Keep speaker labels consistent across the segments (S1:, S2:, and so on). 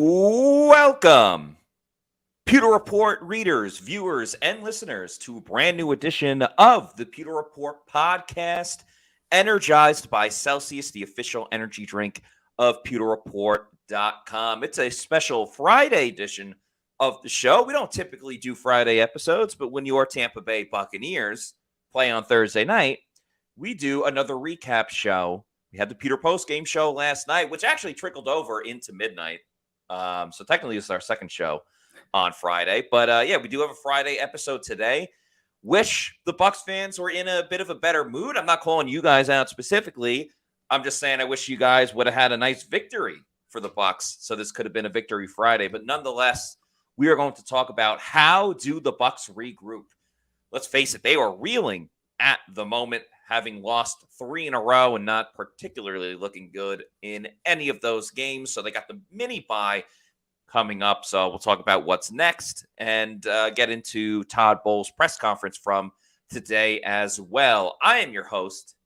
S1: Welcome, Pewter Report readers, viewers, and listeners to a brand new edition of the Pewter Report podcast, energized by Celsius, the official energy drink of pewterreport.com. It's a special Friday edition of the show. We don't typically do Friday episodes, but when your Tampa Bay Buccaneers play on Thursday night, we do another recap show. We had the Pewter Post game show last night, which actually trickled over into midnight. So technically, this is our second show on Friday. But yeah, we do have a Friday episode today. Wish the Bucs fans were in a bit of a better mood. I'm not calling you guys out specifically. I'm just saying I wish you guys would have had a nice victory for the Bucs. So this could have been a victory Friday. But nonetheless, we are going to talk about how do the Bucs regroup. Let's face it, they are reeling at the moment, having lost 3 in a row and not particularly looking good in any of those games. So they got the mini bye coming up. So we'll talk about what's next and get into Todd Bowles' press conference from today as well. I am your host,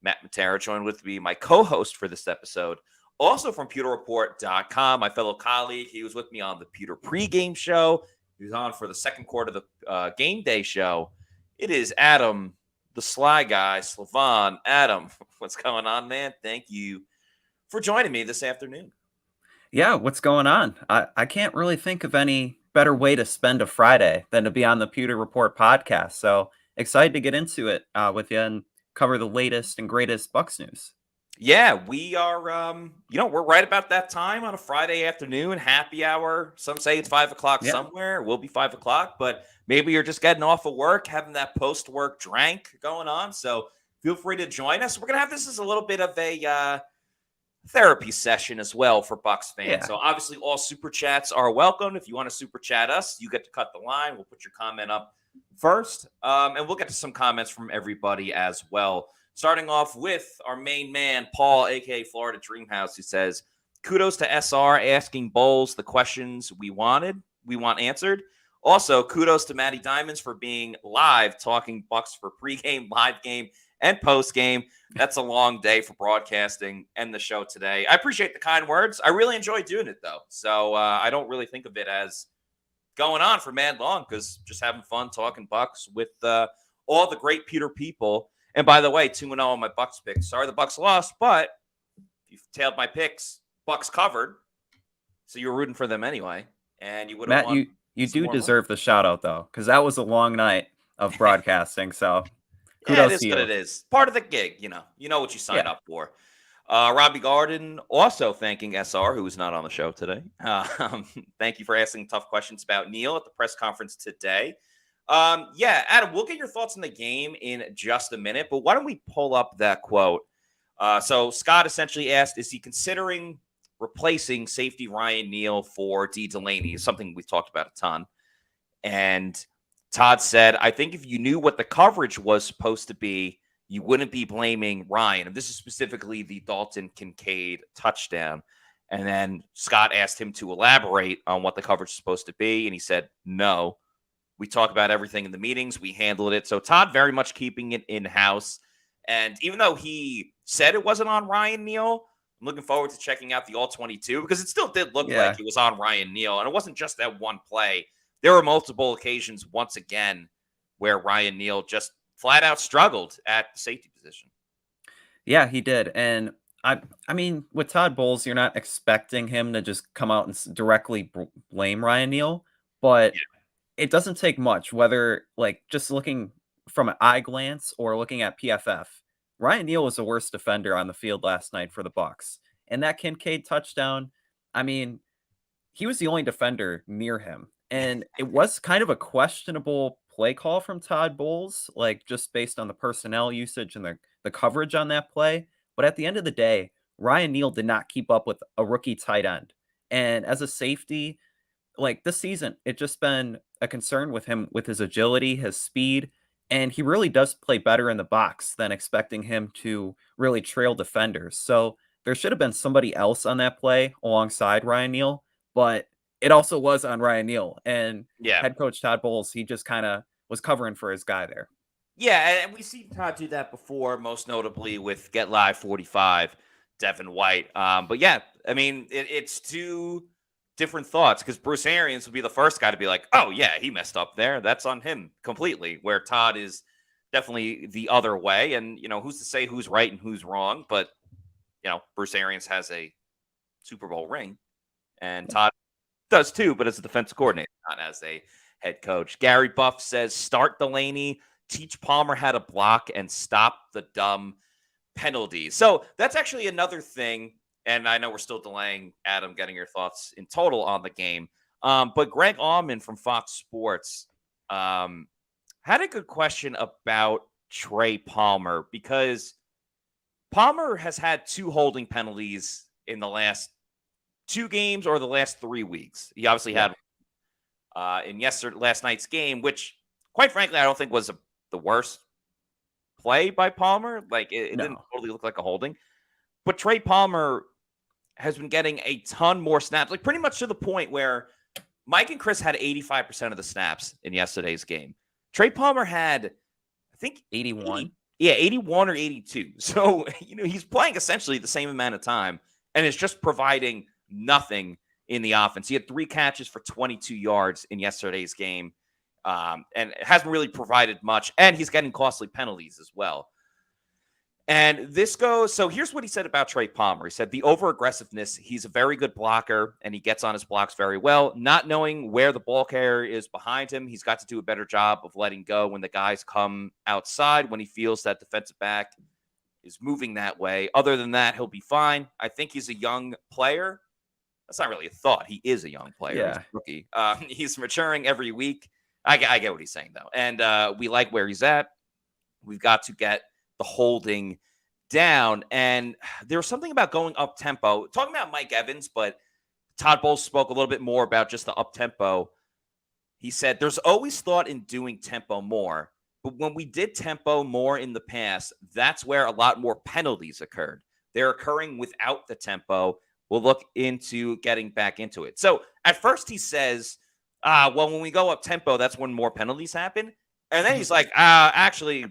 S1: Matt Matera, joined with me, my co-host for this episode, also from pewterreport.com, my fellow colleague. He was with me on the Pewter pregame show. He was on for the second quarter of the game day show. It is Adam, the Sly Guy, Slavan. Adam, what's going on, man? Thank you for joining me this afternoon.
S2: Yeah, what's going on? I can't really think of any better way to spend a Friday than to be on the Pewter Report podcast. So excited to get into it with you and cover the latest and greatest Bucs news.
S1: Yeah, we are, we're right about that time on a Friday afternoon, happy hour. Some say it's 5 o'clock somewhere. It will be 5 o'clock, but maybe you're just getting off of work, having that post-work drink going on. So feel free to join us. We're going to have this as a little bit of a therapy session as well for Bucs fans.
S2: Yeah.
S1: So obviously all super chats are welcome. If you want to super chat us, you get to cut the line. We'll put your comment up first, and we'll get to some comments from everybody as well. Starting off with our main man, Paul, a.k.a. Florida Dreamhouse, who says, kudos to SR asking Bowles the questions we want answered. Also, kudos to Matty Diamonds for being live, talking Bucs for pregame, live game, and postgame. That's a long day for broadcasting and the show today. I appreciate the kind words. I really enjoy doing it, though. So I don't really think of it as going on for mad long, because just having fun talking Bucs with all the great Pewter people. And by the way, 2-0 on my Bucs picks. Sorry the Bucs lost, but you've tailed my picks. Bucs covered. So you were rooting for them anyway. And you would have won.
S2: Matt, you do deserve the shout out, though, because that was a long night of broadcasting. So kudos
S1: it is
S2: to
S1: what
S2: you.
S1: it is. Part of the gig, you know what you sign up for. Robbie Garden also thanking SR, who is not on the show today. Thank you for asking tough questions about Neil at the press conference today. Adam, we'll get your thoughts on the game in just a minute, but why don't we pull up that quote? So Scott essentially asked, is he considering replacing safety Ryan Neal for D. Delaney? Something we've talked about a ton. And Todd said, I think if you knew what the coverage was supposed to be, you wouldn't be blaming Ryan. And this is specifically the Dalton Kincaid touchdown. And then Scott asked him to elaborate on what the coverage is supposed to be. And he said, no. We talk about everything in the meetings. We handled it. So Todd very much keeping it in-house. And even though he said it wasn't on Ryan Neal, I'm looking forward to checking out the All-22, because it still did look like it was on Ryan Neal. And it wasn't just that one play. There were multiple occasions, once again, where Ryan Neal just flat out struggled at the safety position.
S2: Yeah, he did. And I mean, with Todd Bowles, you're not expecting him to just come out and directly blame Ryan Neal, but it doesn't take much, whether just looking from an eye glance or looking at PFF. Ryan Neal was the worst defender on the field last night for the Bucs. And that Kincaid touchdown, I mean, he was the only defender near him. And it was kind of a questionable play call from Todd Bowles, just based on the personnel usage and the coverage on that play. But at the end of the day, Ryan Neal did not keep up with a rookie tight end. And as a safety, this season, it's just been a concern with him, with his agility, his speed, and he really does play better in the box than expecting him to really trail defenders. So there should have been somebody else on that play alongside Ryan Neal, but it also was on Ryan Neal. And head coach Todd Bowles, he just kind of was covering for his guy there.
S1: Yeah, and we've seen Todd do that before, most notably with Get Live 45, Devin White. But yeah, I mean, it's two different thoughts because Bruce Arians would be the first guy to be like, oh, yeah, he messed up there. That's on him completely. Where Todd is definitely the other way. And, who's to say who's right and who's wrong? But, Bruce Arians has a Super Bowl ring and Todd does too, but as a defensive coordinator, not as a head coach. Gary Buff says, start Delaney, teach Palmer how to block, and stop the dumb penalties. So that's actually another thing. And I know we're still delaying Adam getting your thoughts in total on the game. But Greg Allman from Fox Sports had a good question about Trey Palmer because Palmer has had 2 holding penalties in the last 2 games or the last 3 weeks. He obviously had in last night's game, which, quite frankly, I don't think was the worst play by Palmer. Like, it didn't totally look like a holding. But Trey Palmer has been getting a ton more snaps, like pretty much to the point where Mike and Chris had 85% of the snaps in yesterday's game. Trey Palmer had, I think,
S2: 81.
S1: 81 or 82. So, he's playing essentially the same amount of time and is just providing nothing in the offense. He had 3 catches for 22 yards in yesterday's game, and it hasn't really provided much. And he's getting costly penalties as well. And this goes, so here's what he said about Trey Palmer. He said, the over-aggressiveness, he's a very good blocker, and he gets on his blocks very well. Not knowing where the ball carrier is behind him, he's got to do a better job of letting go when the guys come outside, when he feels that defensive back is moving that way. Other than that, he'll be fine. I think he's a young player. That's not really a thought. He is a young player.
S2: Yeah.
S1: He's a rookie. He's maturing every week. I get what he's saying, though. And we like where he's at. We've got to get the holding down. And there was something about going up tempo, talking about Mike Evans, but Todd Bowles spoke a little bit more about just the up tempo. He said, there's always thought in doing tempo more, but when we did tempo more in the past, that's where a lot more penalties occurred. They're occurring without the tempo. We'll look into getting back into it. So at first he says, well, when we go up tempo, that's when more penalties happen. And then he's like, actually,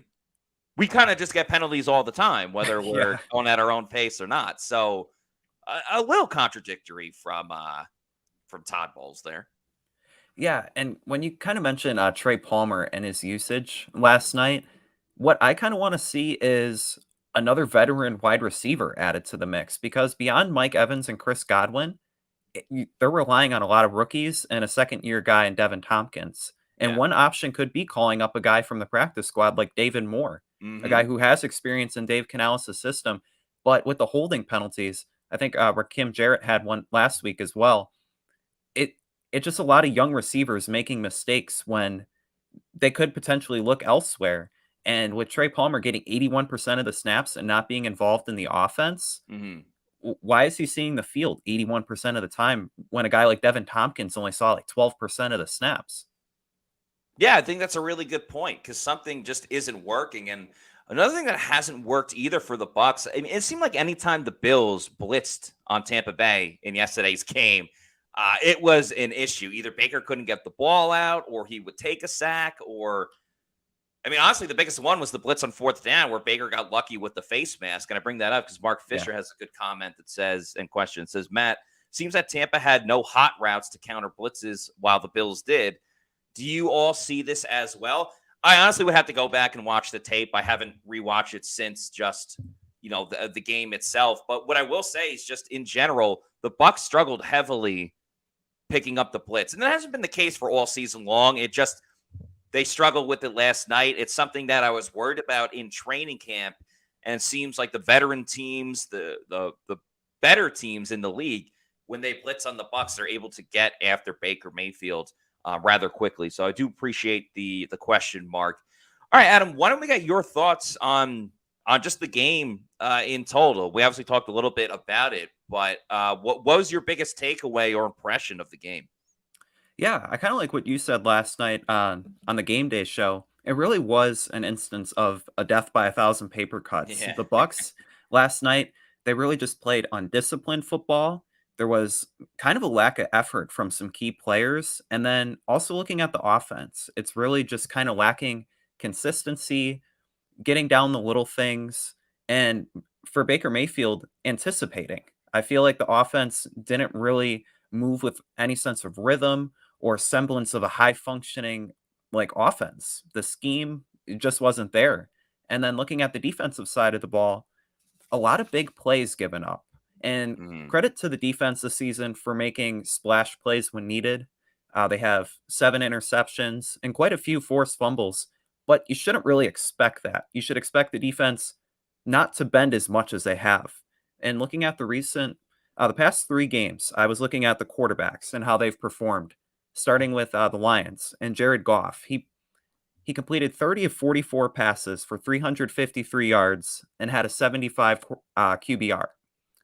S1: we kind of just get penalties all the time, whether we're going at our own pace or not. So a little contradictory from Todd Bowles there.
S2: Yeah, and when you kind of mentioned Trey Palmer and his usage last night, what I kind of want to see is another veteran wide receiver added to the mix because beyond Mike Evans and Chris Godwin, they're relying on a lot of rookies and a second-year guy in Devin Tompkins. And one option could be calling up a guy from the practice squad like David Moore, a guy who has experience in Dave Canales' system. But with the holding penalties, I think Rakim Jarrett had one last week as well. It's just a lot of young receivers making mistakes when they could potentially look elsewhere. And with Trey Palmer getting 81% of the snaps and not being involved in the offense, why is he seeing the field 81% of the time when a guy like Devin Tompkins only saw like 12% of the snaps?
S1: Yeah, I think that's a really good point because something just isn't working. And another thing that hasn't worked either for the Bucs, I mean, it seemed like anytime the Bills blitzed on Tampa Bay in yesterday's game, it was an issue. Either Baker couldn't get the ball out or he would take a sack or, I mean, honestly, the biggest one was the blitz on 4th down where Baker got lucky with the face mask. And I bring that up because Mark Fisher has a good comment that says, and question, says, Matt, seems that Tampa had no hot routes to counter blitzes while the Bills did. Do you all see this as well? I honestly would have to go back and watch the tape. I haven't rewatched it since just, the game itself. But what I will say is just in general, the Bucs struggled heavily picking up the blitz. And that hasn't been the case for all season long. They struggled with it last night. It's something that I was worried about in training camp. And it seems like the veteran teams, the better teams in the league, when they blitz on the Bucs, they're able to get after Baker Mayfield rather quickly. So I do appreciate the question, Mark. All right, Adam, why don't we get your thoughts on just the game in total? We obviously talked a little bit about it, but what was your biggest takeaway or impression of the game?
S2: Yeah, I kind of like what you said last night on the game day show. It really was an instance of a death by 1,000 paper cuts.
S1: Yeah.
S2: The Bucs last night, they really just played undisciplined football. There was kind of a lack of effort from some key players. And then also looking at the offense, it's really just kind of lacking consistency, getting down the little things, and for Baker Mayfield, anticipating. I feel like the offense didn't really move with any sense of rhythm or semblance of a high functioning like offense. The scheme it just wasn't there. And then looking at the defensive side of the ball, a lot of big plays given up. And
S1: Mhm.
S2: credit to the defense this season for making splash plays when needed. They have 7 interceptions and quite a few forced fumbles, but you shouldn't really expect that. You should expect the defense not to bend as much as they have. And looking at the past 3 games, I was looking at the quarterbacks and how they've performed, starting with the Lions and Jared Goff. He completed 30 of 44 passes for 353 yards and had a 75 QBR.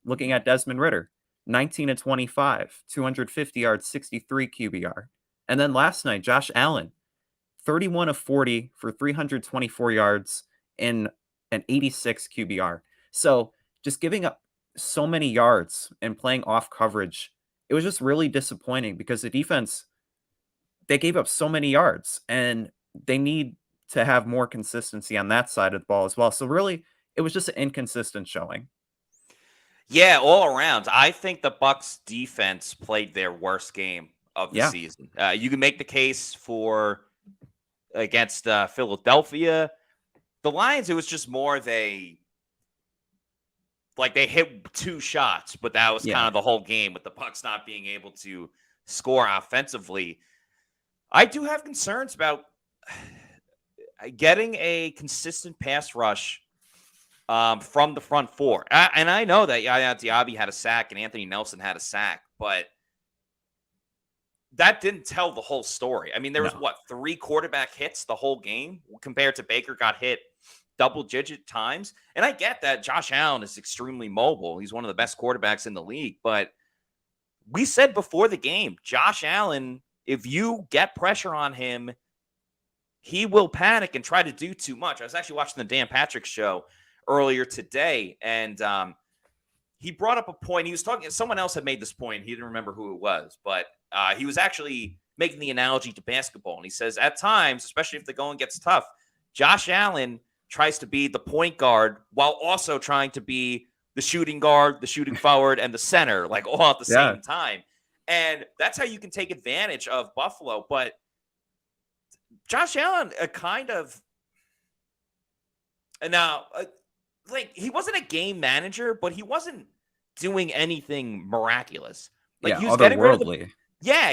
S2: Looking at Desmond Ritter, 19 of 25, 250 yards, 63 QBR. And then last night, Josh Allen, 31 of 40 for 324 yards and an 86 QBR. So just giving up so many yards and playing off coverage, it was just really disappointing because the defense, they gave up so many yards and they need to have more consistency on that side of the ball as well. So really, it was just an inconsistent showing.
S1: Yeah, all around. I think the Bucks defense played their worst game of the
S2: Yeah.
S1: season. You can make the case for against Philadelphia. The Lions, it was just more they hit 2 shots, but that was kind
S2: Yeah.
S1: of the whole game with the Bucks not being able to score offensively. I do have concerns about getting a consistent pass rush from the front four. And I know that Yaya Diaby had a sack and Anthony Nelson had a sack, but that didn't tell the whole story. I mean, there was
S2: No.
S1: 3 quarterback hits the whole game compared to Baker got hit double-digit times. And I get that Josh Allen is extremely mobile. He's one of the best quarterbacks in the league. But we said before the game, Josh Allen, if you get pressure on him, he will panic and try to do too much. I was actually watching the Dan Patrick show earlier today, and he brought up a point. He was talking, someone else had made this point. He didn't remember who it was, but he was actually making the analogy to basketball. And he says, at times, especially if the going gets tough, Josh Allen tries to be the point guard while also trying to be the shooting guard, the shooting forward, and the center, like all at the
S2: Yeah.
S1: same time. And that's how you can take advantage of Buffalo. But Josh Allen, now, he wasn't a game manager, but he wasn't doing anything miraculous. Like
S2: Yeah.
S1: he was getting rid of
S2: Otherworldly.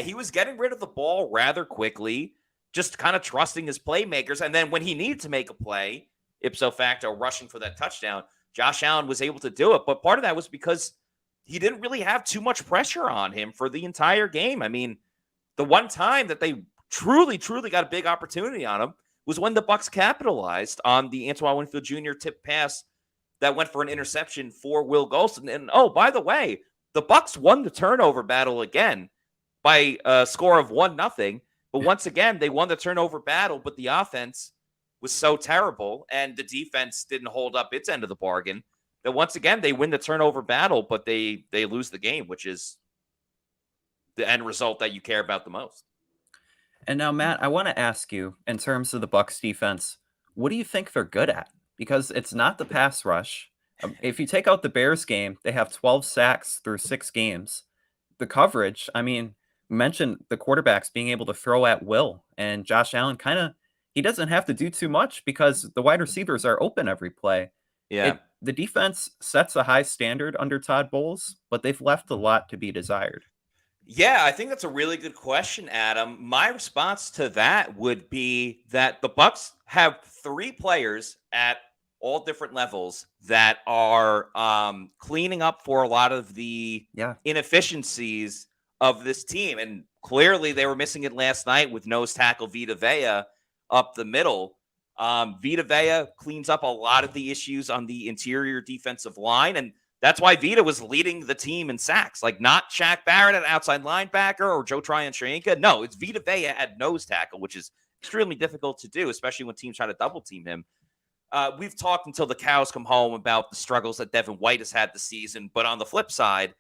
S1: he was getting rid of the ball rather quickly, just kind of trusting his playmakers. And then when he needed to make a play, ipso facto, rushing for that touchdown, Josh Allen was able to do it. But part of that was because he didn't really have too much pressure on him for the entire game. I mean, the one time that they truly got a big opportunity on him was when the Bucks capitalized on the Antoine Winfield Jr. tip pass that went for an interception for Will Golston. And oh, by the way, the Bucks won the turnover battle again by a score of 1-0. But once again, they won the turnover battle, but the offense was so terrible and the defense didn't hold up its end of the bargain that once again they win the turnover battle, but they lose the game, which is the end result that you care about the most.
S2: And now, Matt, I want to ask you, in terms of the Bucks defense, what do you think they're good at? Because it's not the pass rush. If you take out the Bears game, they have 12 sacks through 6 games. The coverage, I mean, mentioned the quarterbacks being able to throw at will, and Josh Allen he doesn't have to do too much because the wide receivers are open every play.
S1: Yeah.
S2: The defense sets a high standard under Todd Bowles, but they've left a lot to be desired.
S1: Yeah, I think that's a really good question, Adam. My response to that would be that the Bucks have 3 players at all different levels that are cleaning up for a lot of the inefficiencies of this team. And clearly they were missing it last night with nose tackle Vita Vea up the middle. Vita Vea cleans up a lot of the issues on the interior defensive line, and that's why Vita was leading the team in sacks. Like, not Shaq Barrett at outside linebacker or Joe Tryon-Shoyinka. No, it's Vita Vea at nose tackle, which is extremely difficult to do, especially when teams try to double team him. We've talked until the cows come home about the struggles that Devin White has had this season, but on the flip side,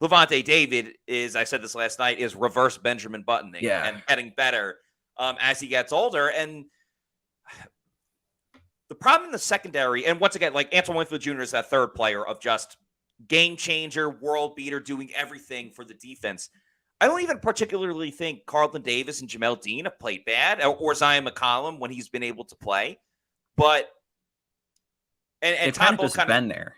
S1: Levante David is, I said this last night, is reverse Benjamin Buttoning and getting better as he gets older. And the problem in the secondary, and once again, like Antoine Winfield Jr. is that third player of just game changer, world beater, doing everything for the defense. I don't even particularly think Carlton Davis and Jamel Dean have played bad, or Zion McCollum when he's been able to play. But and
S2: They've kind
S1: Todd
S2: of
S1: Bowles
S2: just been there.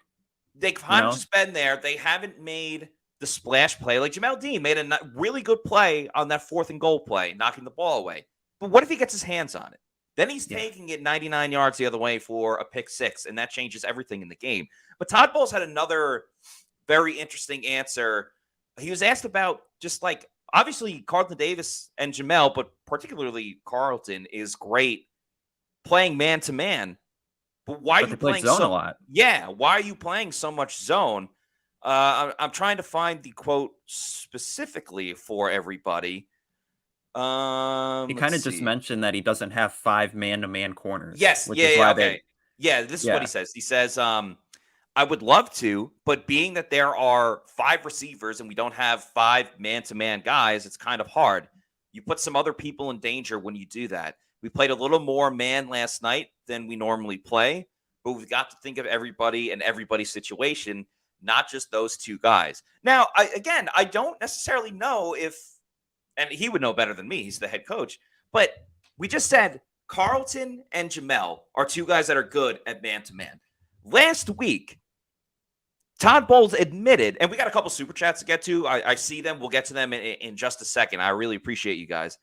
S1: they've kind of just been there. They haven't made the splash play. Like Jamel Dean made a really good play on that 4th and goal play, knocking the ball away. But what if he gets his hands on it? Then he's taking it 99 yards the other way for a pick 6, and that changes everything in the game. But Todd Bowles had another very interesting answer. He was asked about just like, obviously Carlton Davis and Jamel, but particularly Carlton is great playing man-to-man. But why are you playing
S2: zone a lot?
S1: Yeah, why are you playing so much zone? I'm trying to find the quote specifically for everybody.
S2: He kind of just mentioned that he doesn't have 5 man-to-man corners.
S1: Yes, okay. This is what he says. He says, I would love to, but being that there are 5 receivers and we don't have 5 man-to-man guys, it's kind of hard. You put some other people in danger when you do that. We played a little more man last night than we normally play, but we've got to think of everybody and everybody's situation, not just those 2 guys. Now, I don't necessarily know if, and he would know better than me, he's the head coach, but we just said Carlton and Jamel are 2 guys that are good at man-to-man. Last week, Todd Bowles admitted, and we got a couple super chats to get to. I see them. We'll get to them in just a second. I really appreciate you guys.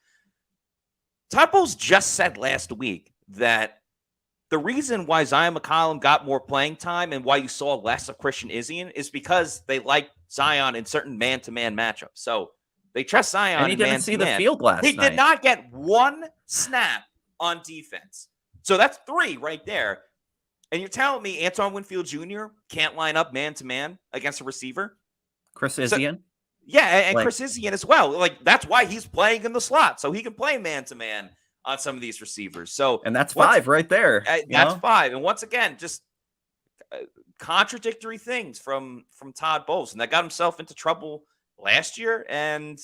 S1: Todd Bowles just said last week that the reason why Zion McCollum got more playing time and why you saw less of Christian Izien is because they like Zion in certain man-to-man matchups. So they trust Zion.
S2: And he didn't see the field last night.
S1: He did not get 1 snap on defense. So that's 3 right there. And you're telling me Antoine Winfield Jr. can't line up man-to-man against a receiver?
S2: Chris Izien?
S1: And Chris Izien as well. Like, that's why he's playing in the slot, so he can play man-to-man on some of these receivers. And
S2: that's 5 right there.
S1: That's 5. And once again, just contradictory things from Todd Bowles. And that got himself into trouble last year, and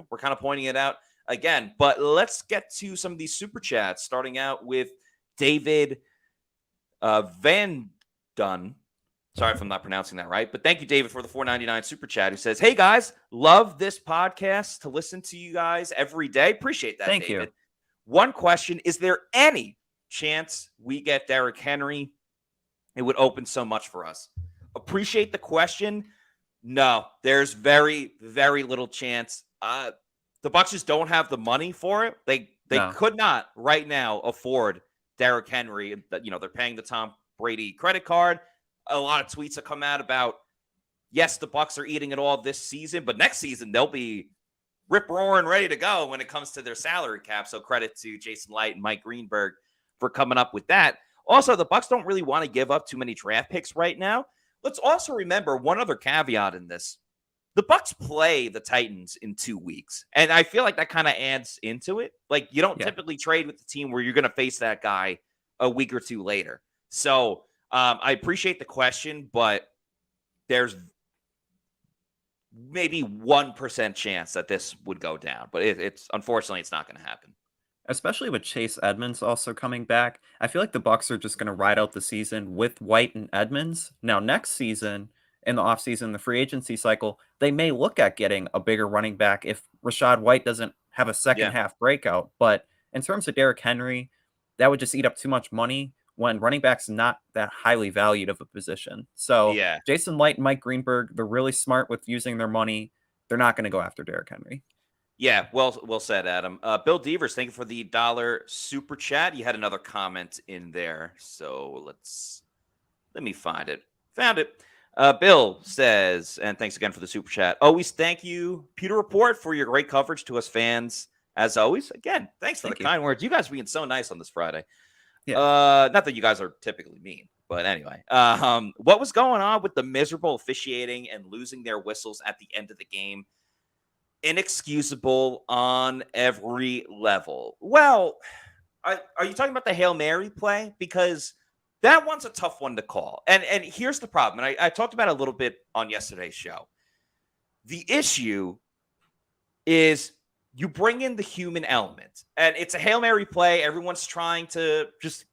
S1: we're kind of pointing it out again. But let's get to some of these super chats, starting out with David Van Dunn. Sorry if I'm not pronouncing that right, but thank you, David, for the $4.99 super chat. Who says, "Hey guys, love this podcast. To listen to you guys every day. Appreciate that,
S2: Thank
S1: David.
S2: you.
S1: One question: is there any chance we get Derrick Henry? It would open so much for us." Appreciate the question. No, there's very, very little chance. The Bucs just don't have the money for it. They could not right now afford Derrick Henry. They're paying the Tom Brady credit card. A lot of tweets have come out about, yes, the Bucs are eating it all this season, but next season they'll be rip-roaring ready to go when it comes to their salary cap. So credit to Jason Light and Mike Greenberg for coming up with that. Also, the Bucs don't really want to give up too many draft picks right now. Let's also remember one other caveat in this. The Bucs play the Titans in 2 weeks, and I feel like that kind of adds into it. Like, you don't typically trade with the team where you're going to face that guy a week or 2 later. So I appreciate the question, but there's maybe 1% chance that this would go down. But it's unfortunately, it's not going to happen.
S2: Especially with Chase Edmonds also coming back. I feel like the Bucs are just going to ride out the season with White and Edmonds. Now, next season, in the offseason, the free agency cycle, they may look at getting a bigger running back if Rachaad White doesn't have a second half breakout. But in terms of Derrick Henry, that would just eat up too much money when running back's not that highly valued of a position. So Jason Light and Mike Greenberg, they're really smart with using their money. They're not going to go after Derrick Henry.
S1: Yeah, well said, Adam. Bill Devers, thank you for the $1 super chat. You had another comment in there, so let me find it. Found it. Bill says, and thanks again for the super chat. Always thank you, Pewter Report, for your great coverage to us fans. As always, again, thanks for the kind words. You guys being so nice on this Friday. Yeah. Not that you guys are typically mean, but anyway. What was going on with the miserable officiating and losing their whistles at the end of the game? Inexcusable on every level. Well, are you talking about the Hail Mary play? Because that one's a tough one to call. And here's the problem. And I talked about it a little bit on yesterday's show. The issue is you bring in the human element. And it's a Hail Mary play. Everyone's trying to just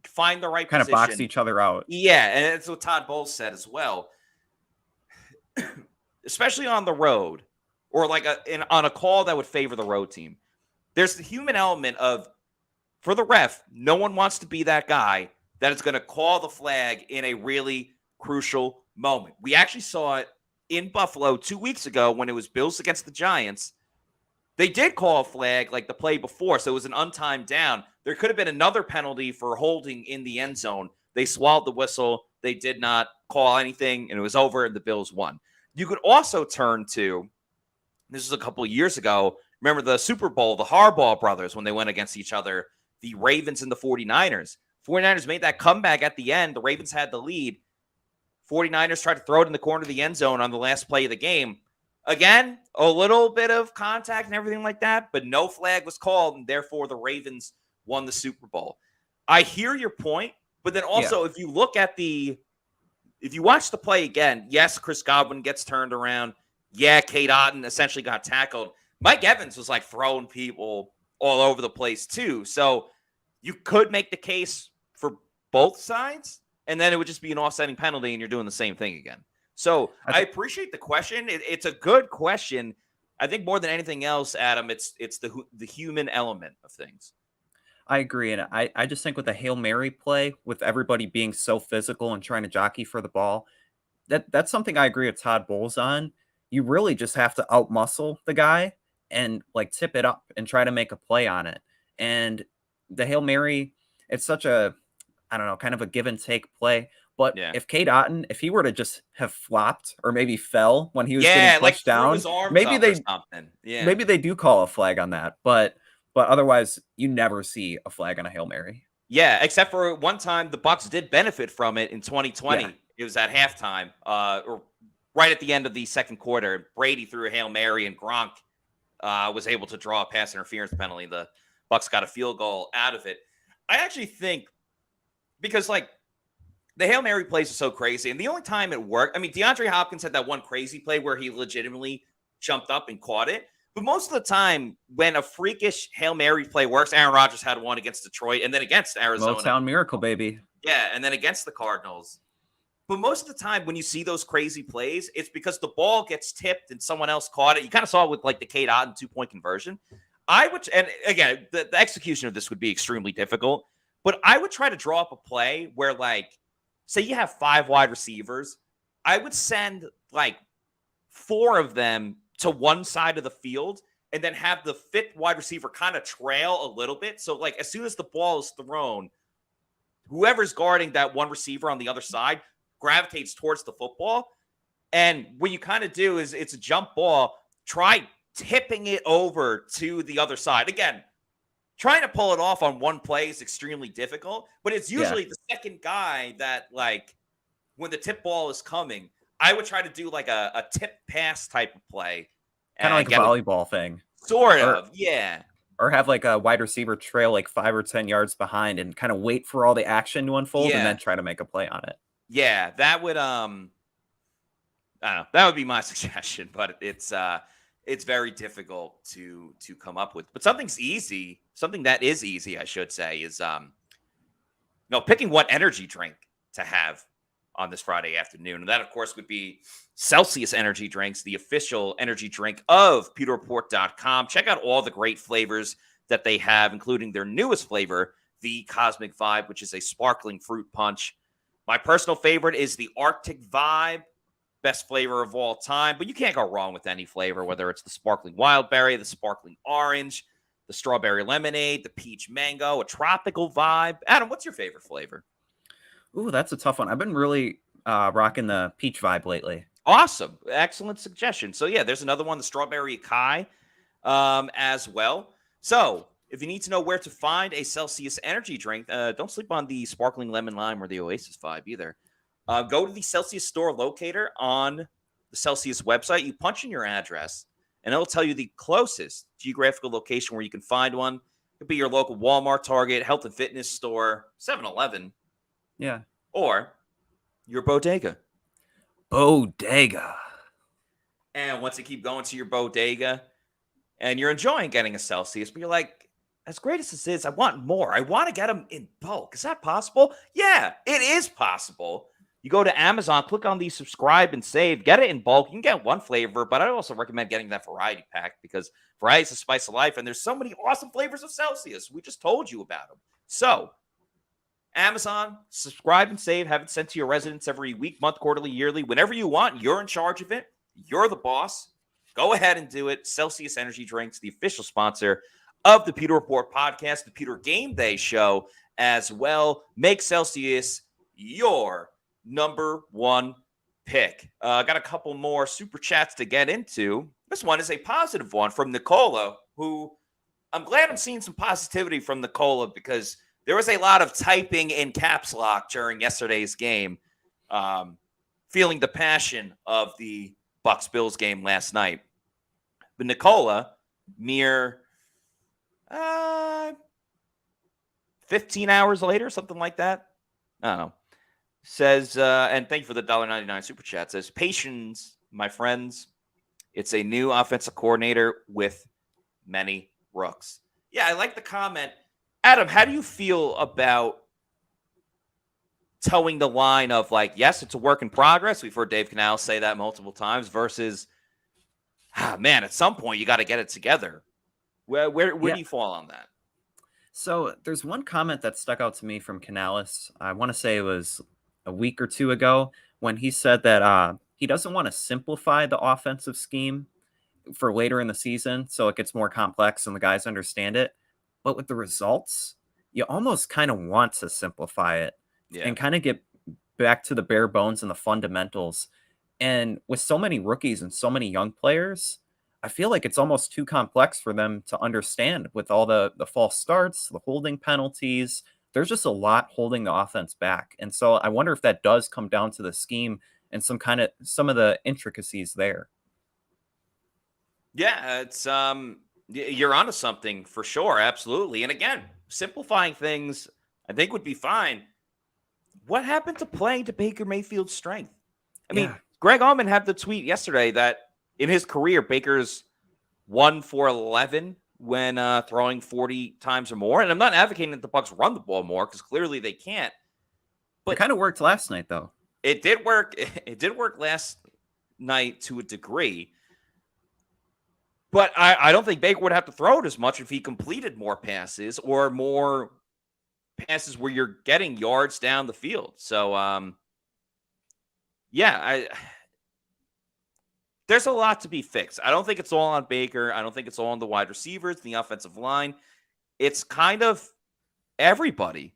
S1: find the right
S2: kind
S1: position.
S2: Of box each other out.
S1: Yeah, and that's what Todd Bowles said as well. especially on the road or like on a call that would favor the road team, there's the human element of, for the ref, no one wants to be that guy that is going to call the flag in a really crucial moment. We actually saw it in Buffalo 2 weeks ago when it was Bills against the Giants. They did call a flag like the play before, so it was an untimed down. There could have been another penalty for holding in the end zone. They swallowed the whistle. They did not call anything, and it was over, and the Bills won. You could also turn to, this was a couple of years ago, remember the Super Bowl, the Harbaugh brothers, when they went against each other, the Ravens and the 49ers. 49ers made that comeback at the end. The Ravens had the lead. 49ers tried to throw it in the corner of the end zone on the last play of the game. Again, a little bit of contact and everything like that, but no flag was called, and therefore the Ravens won the Super Bowl. I hear your point, but then also if you look at if you watch the play again, yes, Chris Godwin gets turned around. Yeah, Cade Otton essentially got tackled. Mike Evans was like throwing people all over the place too. So you could make the case for both sides, and then it would just be an offsetting penalty, and you're doing the same thing again. So I appreciate the question. It's a good question. I think more than anything else, Adam, it's the human element of things.
S2: I agree. And I just think with the Hail Mary play, with everybody being so physical and trying to jockey for the ball, that's something I agree with Todd Bowles on. You really just have to outmuscle the guy and like tip it up and try to make a play on it. And the Hail Mary, it's such a, I don't know, kind of a give and take play. But if Cade Otton, if he were to just have flopped or maybe fell when he was getting pushed down, maybe they do call a flag on that. But otherwise, you never see a flag on a Hail Mary.
S1: Yeah, except for one time the Bucs did benefit from it in 2020. Yeah. It was at halftime, or right at the end of the second quarter. Brady threw a Hail Mary, and Gronk was able to draw a pass interference penalty. The Bucs got a field goal out of it. I actually think, because like the Hail Mary plays are so crazy, and the only time it worked, I mean, DeAndre Hopkins had that one crazy play where he legitimately jumped up and caught it. But most of the time, when a freakish Hail Mary play works, Aaron Rodgers had one against Detroit and then against Arizona.
S2: Motown Miracle, baby.
S1: Yeah, and then against the Cardinals. But most of the time, when you see those crazy plays, it's because the ball gets tipped and someone else caught it. You kind of saw it with like the Cade Otton 2-point conversion. I would, and again, the execution of this would be extremely difficult, but I would try to draw up a play where, like, say you have 5 wide receivers. I would send like 4 of them to one side of the field and then have the 5th wide receiver kind of trail a little bit. So like as soon as the ball is thrown, whoever's guarding that one receiver on the other side gravitates towards the football. And what you kind of do is it's a jump ball. Try tipping it over to the other side. Again, trying to pull it off on one play is extremely difficult, but it's usually the second guy that, like, when the tip ball is coming, I would try to do like a tip pass type of play.
S2: Kind of like a volleyball thing.
S1: Sort of, yeah.
S2: Or have like a wide receiver trail like 5 or 10 yards behind and kind of wait for all the action to unfold and then try to make a play on it.
S1: Yeah, that would I don't know. That would be my suggestion, but it's very difficult to come up with. But something that is easy, I should say, is picking what energy drink to have on this Friday afternoon. And that, of course, would be Celsius Energy Drinks, the official energy drink of PewterReport.com. Check out all the great flavors that they have, including their newest flavor, the Cosmic Vibe, which is a sparkling fruit punch. My personal favorite is the Arctic Vibe, best flavor of all time. But you can't go wrong with any flavor, whether it's the sparkling wild berry, the sparkling orange, the strawberry lemonade, the peach mango, a tropical vibe. Adam, what's your favorite flavor?
S2: Ooh, that's a tough one. I've been really rocking the peach vibe lately.
S1: Awesome. Excellent suggestion. So, yeah, there's another one, the strawberry acai as well. So, if you need to know where to find a Celsius energy drink, don't sleep on the sparkling lemon lime or the Oasis vibe either. Go to the Celsius store locator on the Celsius website. You punch in your address, and it'll tell you the closest geographical location where you can find one. It could be your local Walmart, Target, health and fitness store, 7-Eleven.
S2: Yeah.
S1: Or your bodega.
S2: Bodega.
S1: And once you keep going to your bodega and you're enjoying getting a Celsius, but you're like, as great as this is, I want more. I want to get them in bulk. Is that possible? Yeah, it is possible. You go to Amazon, click on the subscribe and save, get it in bulk. You can get one flavor, but I also recommend getting that variety pack because variety is the spice of life, and there's so many awesome flavors of Celsius. We just told you about them. So, Amazon, subscribe and save, have it sent to your residence every week, month, quarterly, yearly, whenever you want. You're in charge of it. You're the boss. Go ahead and do it. Celsius Energy Drinks, the official sponsor of the Pewter Report podcast, the Pewter Game Day show as well. Make Celsius your number one pick. Got a couple more super chats to get into. This one is a positive one from Nicola, who I'm glad I'm seeing some positivity from Nicola because there was a lot of typing in caps lock during yesterday's game, feeling the passion of the Bucs-Bills game last night. But Nicola, mere 15 hours later, something like that, I don't know, says, and thank you for the $1.99 super chat, says, patience, my friends. It's a new offensive coordinator with many rooks. Yeah, I like the comment. Adam, how do you feel about towing the line of like, yes, it's a work in progress? We've heard Dave Canales say that multiple times versus, man, at some point you got to get it together. Where do you fall on that?
S2: So there's one comment that stuck out to me from Canales. I want to say it was a week or two ago when he said that he doesn't want to simplify the offensive scheme for later in the season so it gets more complex and the guys understand it. But with the results, you almost kind of want to simplify it and kind of get back to the bare bones and the fundamentals. And with so many rookies and so many young players, I feel like it's almost too complex for them to understand with all the false starts, the holding penalties. There's just a lot holding the offense back. And so I wonder if that does come down to the scheme and some of the intricacies there.
S1: Yeah, it's you're onto something for sure, absolutely. And again, simplifying things I think would be fine. What happened to playing to Baker Mayfield's strength? I mean, Greg Allman had the tweet yesterday that in his career, Baker's 1 for 11 when throwing 40 times or more. And I'm not advocating that the Bucs run the ball more because clearly they can't.
S2: But it kind of worked last night, though.
S1: It did work. It did work last night to a degree. But I don't think Baker would have to throw it as much if he completed more passes or more passes where you're getting yards down the field. So, there's a lot to be fixed. I don't think it's all on Baker. I don't think it's all on the wide receivers, the offensive line. It's kind of everybody.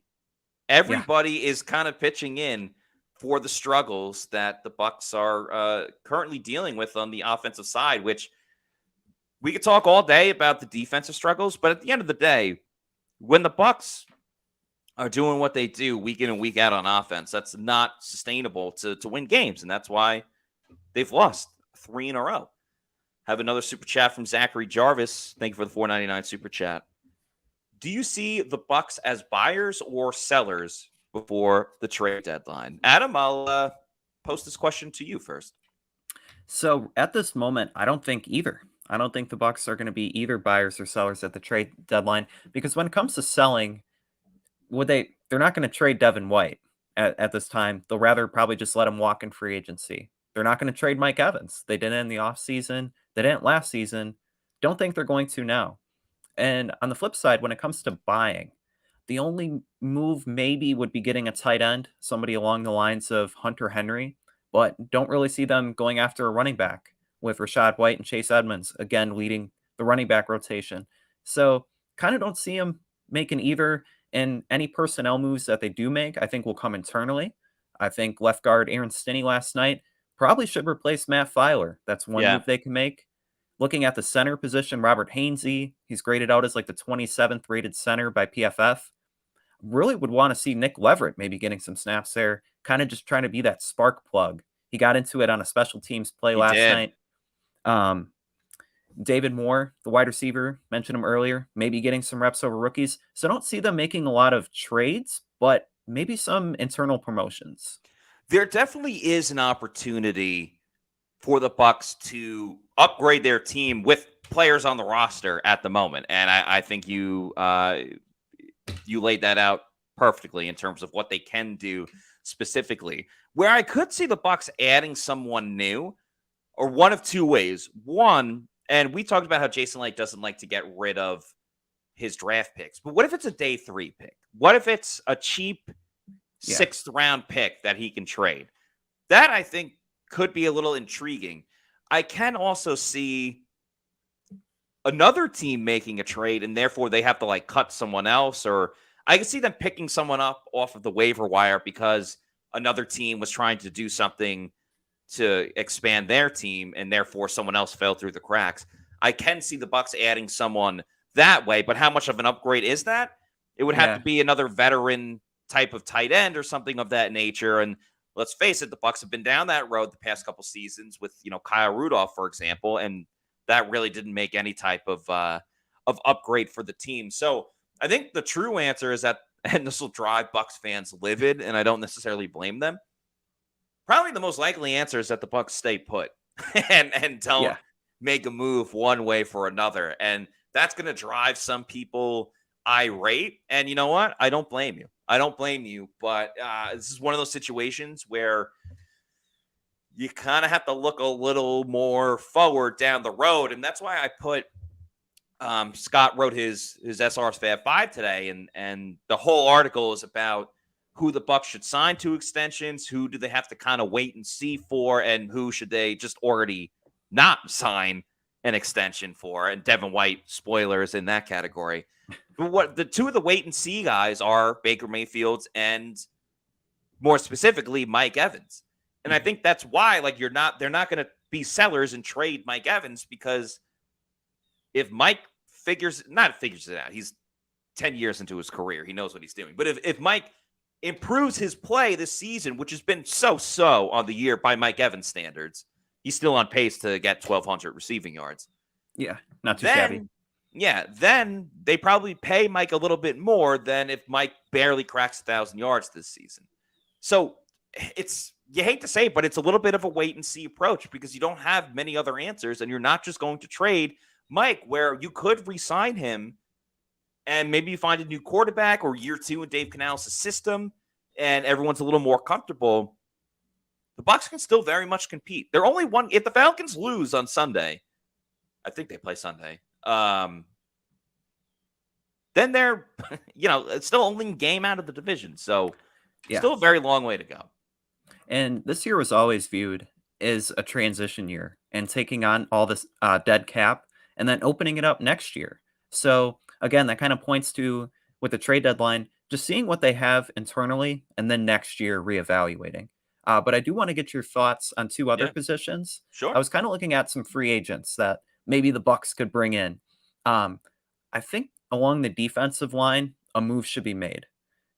S1: Everybody is kind of pitching in for the struggles that the Bucs are currently dealing with on the offensive side, which we could talk all day about the defensive struggles, but at the end of the day, when the Bucs are doing what they do week in and week out on offense, that's not sustainable to win games, and that's why they've lost 3 in a row. Have another super chat from Zachary Jarvis. Thank you for the $4.99 super chat. Do you see the Bucs as buyers or sellers before the trade deadline? Adam, I'll post this question to you first.
S2: So at this moment, I don't think either. I don't think the Bucs are going to be either buyers or sellers at the trade deadline because when it comes to selling, they're not going to trade Devin White at this time. They'll rather probably just let him walk in free agency. They're not going to trade Mike Evans. They didn't in the offseason. They didn't last season. Don't think they're going to now. And on the flip side, when it comes to buying, the only move maybe would be getting a tight end, somebody along the lines of Hunter Henry, but don't really see them going after a running back with Rachaad White and Chase Edmonds, again, leading the running back rotation. So kind of don't see them making either. And any personnel moves that they do make, I think will come internally. I think left guard Aaron Stinney last night probably should replace Matt Filer. That's one move they can make. Looking at the center position, Robert Hainsey, he's graded out as like the 27th rated center by PFF. Really would want to see Nick Leverett maybe getting some snaps there, kind of just trying to be that spark plug. He got into it on a special teams play last night. David Moore, the wide receiver, mentioned him earlier, maybe getting some reps over rookies. So I don't see them making a lot of trades, but maybe some internal promotions.
S1: There definitely is an opportunity for the Bucs to upgrade their team with players on the roster at the moment. And I think you laid that out perfectly in terms of what they can do specifically. Where I could see the Bucs adding someone new, or one of two ways. One, and we talked about how Jason Licht doesn't like to get rid of his draft picks, but what if it's a day 3 pick? What if it's a cheap 6th round pick that he can trade? That I think could be a little intriguing. I can also see another team making a trade, and therefore they have to like cut someone else, or I can see them picking someone up off of the waiver wire because another team was trying to do something to expand their team, and therefore someone else fell through the cracks. I can see the Bucs adding someone that way, but how much of an upgrade is that? It would have to be another veteran type of tight end or something of that nature. And let's face it, the Bucs have been down that road the past couple seasons with, Kyle Rudolph, for example, and that really didn't make any type of upgrade for the team. So I think the true answer is that, and this will drive Bucs fans livid, and I don't necessarily blame them. Probably the most likely answer is that the Bucs stay put and don't make a move one way for another. And that's going to drive some people irate. And you know what? I don't blame you. But this is one of those situations where you kind of have to look a little more forward down the road. And that's why I put Scott wrote his SR's Fab 5 today. And the whole article is about who the Bucs should sign to extensions, who do they have to kind of wait and see for, and who should they just already not sign an extension for. And Devin White, spoilers in that category. But what the two of the wait and see guys are Baker Mayfield and, more specifically, Mike Evans. And I think that's why, they're not going to be sellers and trade Mike Evans, because if Mike figures it out, he's 10 years into his career, he knows what he's doing. But if Mike improves his play this season, which has been so on the year by Mike Evans standards, he's still on pace to get 1,200 receiving yards.
S2: Yeah, not too shabby.
S1: Yeah, then they probably pay Mike a little bit more than if Mike barely cracks 1,000 yards this season. So you hate to say it, but it's a little bit of a wait and see approach, because you don't have many other answers, and you're not just going to trade Mike, where you could re-sign him and maybe you find a new quarterback or year 2 in Dave Canales' system and everyone's a little more comfortable. The Bucs can still very much compete. They're only one. If the Falcons lose on Sunday, I think they play Sunday, then they're, it's still only a game out of the division. So still a very long way to go.
S2: And this year was always viewed as a transition year and taking on all this dead cap and then opening it up next year. So again, that kind of points to, with the trade deadline, just seeing what they have internally and then next year reevaluating. But I do want to get your thoughts on 2 other positions.
S1: Sure.
S2: I was kind of looking at some free agents that maybe the Bucs could bring in. I think along the defensive line, a move should be made.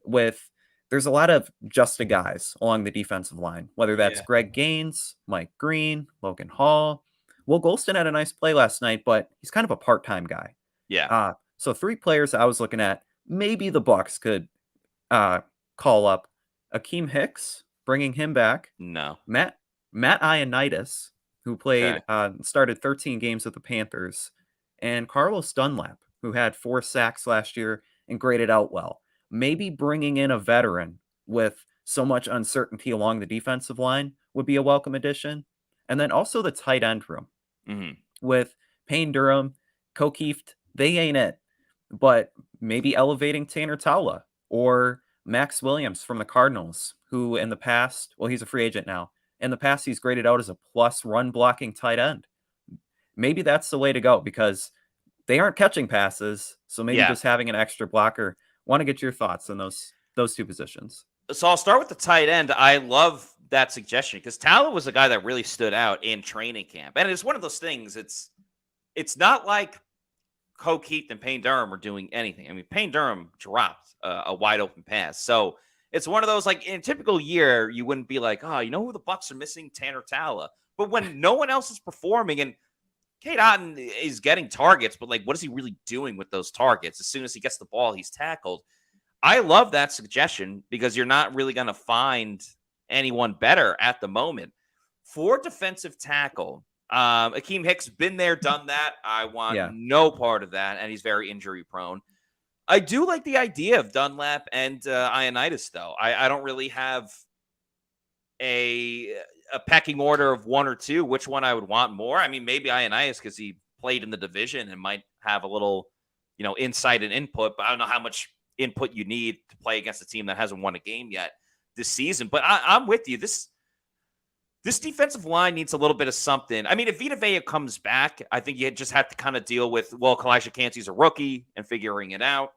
S2: There's a lot of just a guys along the defensive line, whether that's Greg Gaines, Mike Green, Logan Hall. Will Golston had a nice play last night, but he's kind of a part-time guy.
S1: Yeah.
S2: So 3 players I was looking at, maybe the Bucs could call up Akeem Hicks, bringing him back.
S1: No.
S2: Matt Ioannidis, who started 13 games with the Panthers, and Carlos Dunlap, who had 4 sacks last year and graded out well. Maybe bringing in a veteran with so much uncertainty along the defensive line would be a welcome addition. And then also the tight end room with Payne Durham, Kokeeft, they ain't it. But maybe elevating Tanner Towla or Max Williams from the Cardinals, who in the past, well, he's a free agent now. In the past, he's graded out as a plus run blocking tight end. Maybe that's the way to go, because they aren't catching passes. So maybe just having an extra blocker. Want to get your thoughts on those 2 positions.
S1: So I'll start with the tight end. I love that suggestion, because Towla was a guy that really stood out in training camp. And it's one of those things. It's not like Kokeeft and Payne Durham are doing anything. I mean, Payne Durham dropped a wide open pass. So it's one of those, like, in a typical year, you wouldn't be like, oh, you know who the Bucs are missing? Tanner Towla. But when no one else is performing, and Cade Otton is getting targets, but like, what is he really doing with those targets? As soon as he gets the ball, he's tackled. I love that suggestion, because you're not really going to find anyone better at the moment. For defensive tackle, Akeem Hicks, been there, done that. I want no part of that, and he's very injury prone. I do like the idea of Dunlap and Ioannidis, though. I don't really have a pecking order of one or two, which one I would want more. I mean, maybe Ioannidis because he played in the division and might have a little, insight and input, but I don't know how much input you need to play against a team that hasn't won a game yet this season. But I'm with you. This defensive line needs a little bit of something. I mean, if Vita Vea comes back, I think you just have to kind of deal with, Kalijah Cansey's a rookie and figuring it out.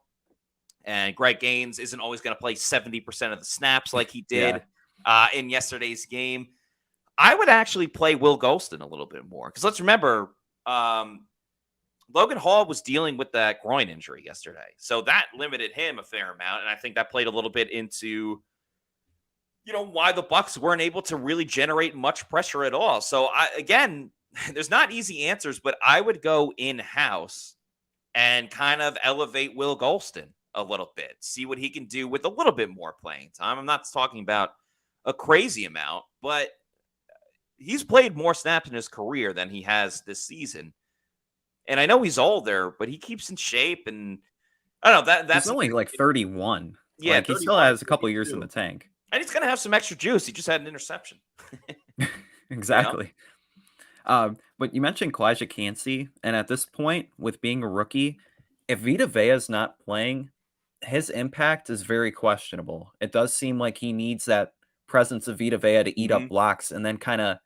S1: And Greg Gaines isn't always going to play 70% of the snaps like he did in yesterday's game. I would actually play Will Golston a little bit more because let's remember, Logan Hall was dealing with that groin injury yesterday. So that limited him a fair amount. And I think that played a little bit into, why the Bucs weren't able to really generate much pressure at all. So again, there's not easy answers, but I would go in-house and kind of elevate Will Golston a little bit, see what he can do with a little bit more playing time. I'm not talking about a crazy amount, but he's played more snaps in his career than he has this season. And I know he's older, but he keeps in shape. And I don't know, that's
S2: he's only like 31.
S1: Yeah,
S2: he still has a couple years in the tank.
S1: And he's going to have some extra juice. He just had an interception.
S2: Exactly. But you mentioned Kalijah Cansey, and at this point, with being a rookie, if Vita Vea is not playing, his impact is very questionable. It does seem like he needs that presence of Vita Vea to eat up blocks and then kind of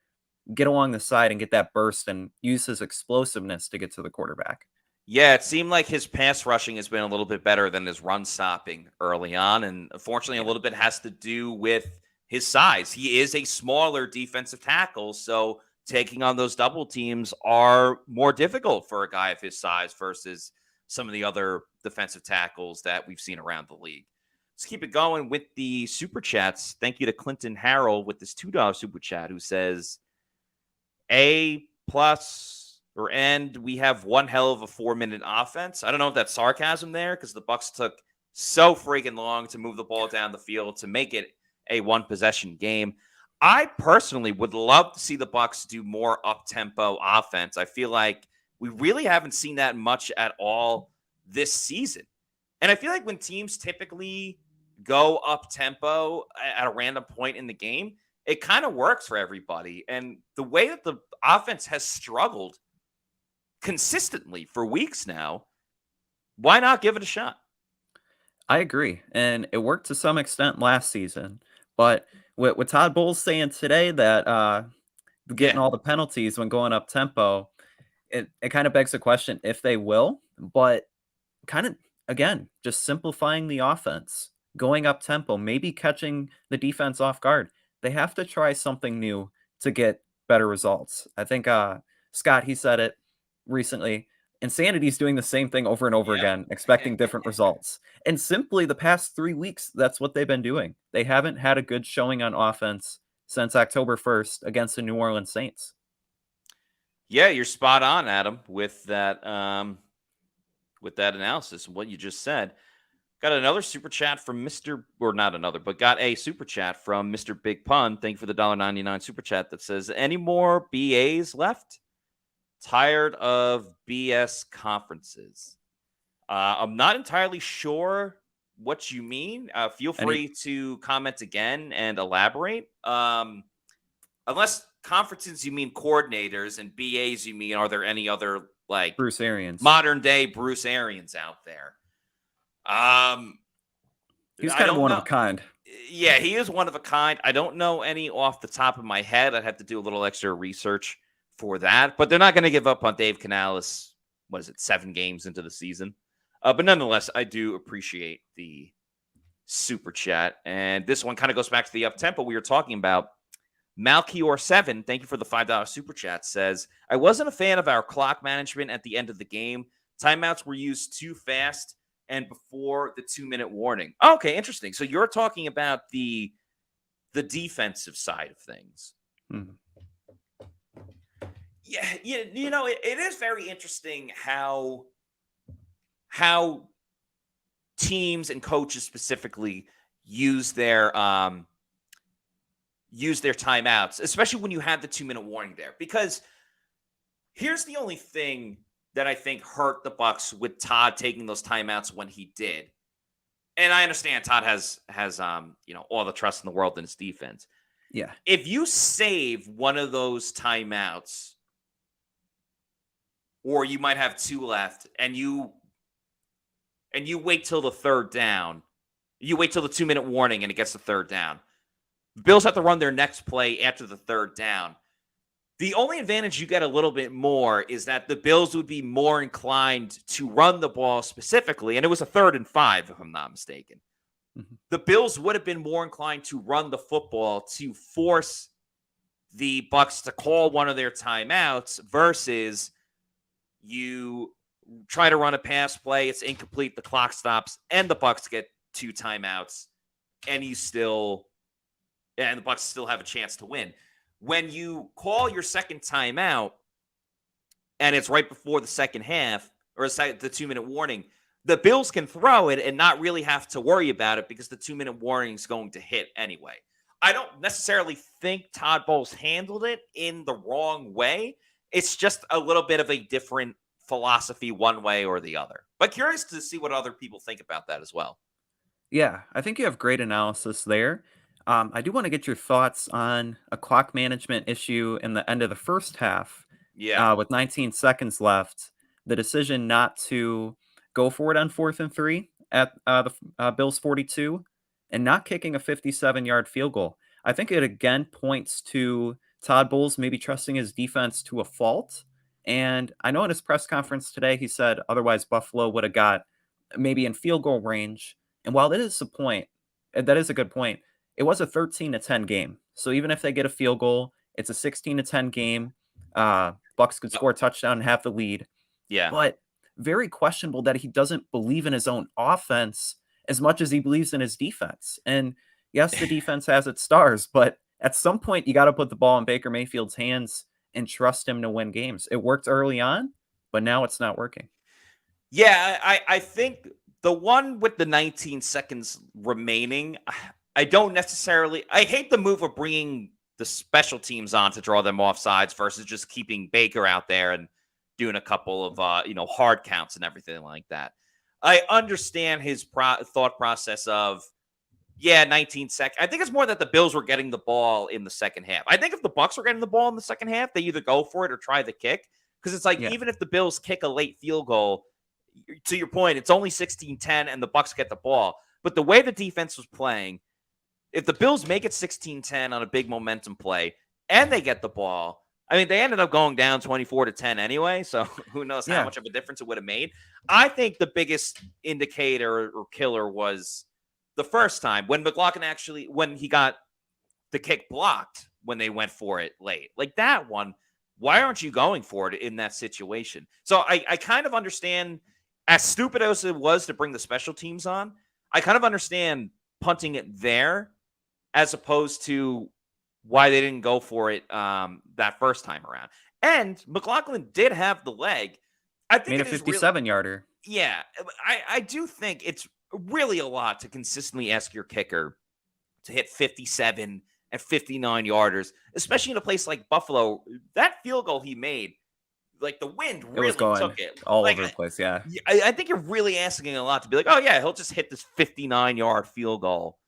S2: get along the side and get that burst and use his explosiveness to get to the quarterback.
S1: Yeah, it seemed like his pass rushing has been a little bit better than his run stopping early on. And unfortunately, a little bit has to do with his size. He is a smaller defensive tackle. So taking on those double teams are more difficult for a guy of his size versus some of the other defensive tackles that we've seen around the league. Let's keep it going with the super chats. Thank you to Clinton Harrell with this $2 super chat who says, A+, and we have one hell of a 4-minute offense. I don't know if that's sarcasm there because the Bucs took so freaking long to move the ball down the field to make it a one-possession game. I personally would love to see the Bucs do more up-tempo offense. I feel like we really haven't seen that much at all this season. And I feel like when teams typically go up-tempo at a random point in the game, it kind of works for everybody. And the way that the offense has struggled consistently for weeks now, why not give it a shot?
S2: I agree. And it worked to some extent last season. But with Todd Bowles saying today that getting all the penalties when going up tempo, it kind of begs the question if they will, but kind of, again, just simplifying the offense, going up tempo, maybe catching the defense off guard. They have to try something new to get better results. I think Scott, he said it recently. Insanity's doing the same thing over and over again, expecting different results. And simply the past 3 weeks, that's what they've been doing. They haven't had a good showing on offense since October 1st against the New Orleans Saints.
S1: Yeah, you're spot on, Adam, with that analysis and what you just said. Got another super chat from got a super chat from Mr. Big Pun. Thank you for the $1.99 super chat that says, any more BAs left? Tired of BS conferences. I'm not entirely sure what you mean. Feel free to comment again and elaborate. Unless conferences you mean coordinators and BAs you mean, are there any other like
S2: Bruce Arians,
S1: modern day Bruce Arians out there?
S2: He's kind of one of a kind.
S1: Yeah, he is one of a kind. I don't know any off the top of my head. I'd have to do a little extra research for that, but they're not going to give up on Dave Canales. What is it, 7 games into the season? But nonetheless, I do appreciate the super chat. And this one kind of goes back to the up-tempo we were talking about. Malchior7, thank you for the $5 super chat, says, I wasn't a fan of our clock management at the end of the game. Timeouts were used too fast and before the 2-minute warning. Okay, interesting. So you're talking about the defensive side of things.
S2: Mm-hmm.
S1: Yeah, it is very interesting how teams and coaches specifically use their timeouts, especially when you have the 2-minute warning there. Because here's the only thing that I think hurt the Bucs with Todd taking those timeouts when he did. And I understand Todd has all the trust in the world in his defense.
S2: Yeah.
S1: If you save one of those timeouts, or you might have 2 left, and you wait till the third down, you wait till the 2-minute warning and it gets the third down. The Bills have to run their next play after the third down. The only advantage you get a little bit more is that the Bills would be more inclined to run the ball specifically, and it was a 3rd and 5, if I'm not mistaken.
S2: Mhm.
S1: The Bills would have been more inclined to run the football to force the Bucs to call one of their timeouts versus you try to run a pass play, it's incomplete, the clock stops, and the Bucs get 2 timeouts, and the Bucs still have a chance to win. When you call your second timeout and it's right before the second half or the 2-minute warning, the Bills can throw it and not really have to worry about it because the 2-minute warning is going to hit anyway. I don't necessarily think Todd Bowles handled it in the wrong way. It's just a little bit of a different philosophy one way or the other. But curious to see what other people think about that as well.
S2: Yeah, I think you have great analysis there. I do want to get your thoughts on a clock management issue in the end of the first half
S1: Yeah.
S2: with 19 seconds left. The decision not to go for it on 4th and 3 at the Bills 42 and not kicking a 57-yard field goal. I think it again points to Todd Bowles maybe trusting his defense to a fault. And I know in his press conference today, he said otherwise Buffalo would have got maybe in field goal range. And while that is a point, that is a good point, it was a 13-10 game. So even if they get a field goal, it's a 16-10 game. Bucks could score a touchdown and have the lead.
S1: Yeah.
S2: But very questionable that he doesn't believe in his own offense as much as he believes in his defense. And yes, the defense has its stars, but at some point you got to put the ball in Baker Mayfield's hands and trust him to win games. It worked early on, but now it's not working.
S1: Yeah, I think the one with the 19 seconds remaining, I don't necessarily. I hate the move of bringing the special teams on to draw them off sides versus just keeping Baker out there and doing a couple of hard counts and everything like that. I understand his thought process of 19 seconds. I think it's more that the Bills were getting the ball in the second half. I think if the Bucs were getting the ball in the second half, they either go for it or try the kick because it's like
S2: Yeah.
S1: even if the Bills kick a late field goal, to your point, it's only 16-10 and the Bucs get the ball. But the way the defense was playing, if the Bills make it 16-10 on a big momentum play and they get the ball, I mean, they ended up going down 24-10 anyway, so who knows how much of a difference it would have made. I think the biggest indicator or killer was the first time when when he got the kick blocked when they went for it late. Like that one, why aren't you going for it in that situation? So I kind of understand, as stupid as it was to bring the special teams on, I kind of understand punting it there as opposed to why they didn't go for it that first time around. And McLaughlin did have the leg. I think
S2: Made a 57-yarder.
S1: Yeah, I do think it's really a lot to consistently ask your kicker to hit 57 and 59 yarders, especially in a place like Buffalo. That field goal he made, like the wind really took it
S2: all over the place. Yeah,
S1: I think you're really asking a lot to be like, oh yeah, he'll just hit this 59-yard field goal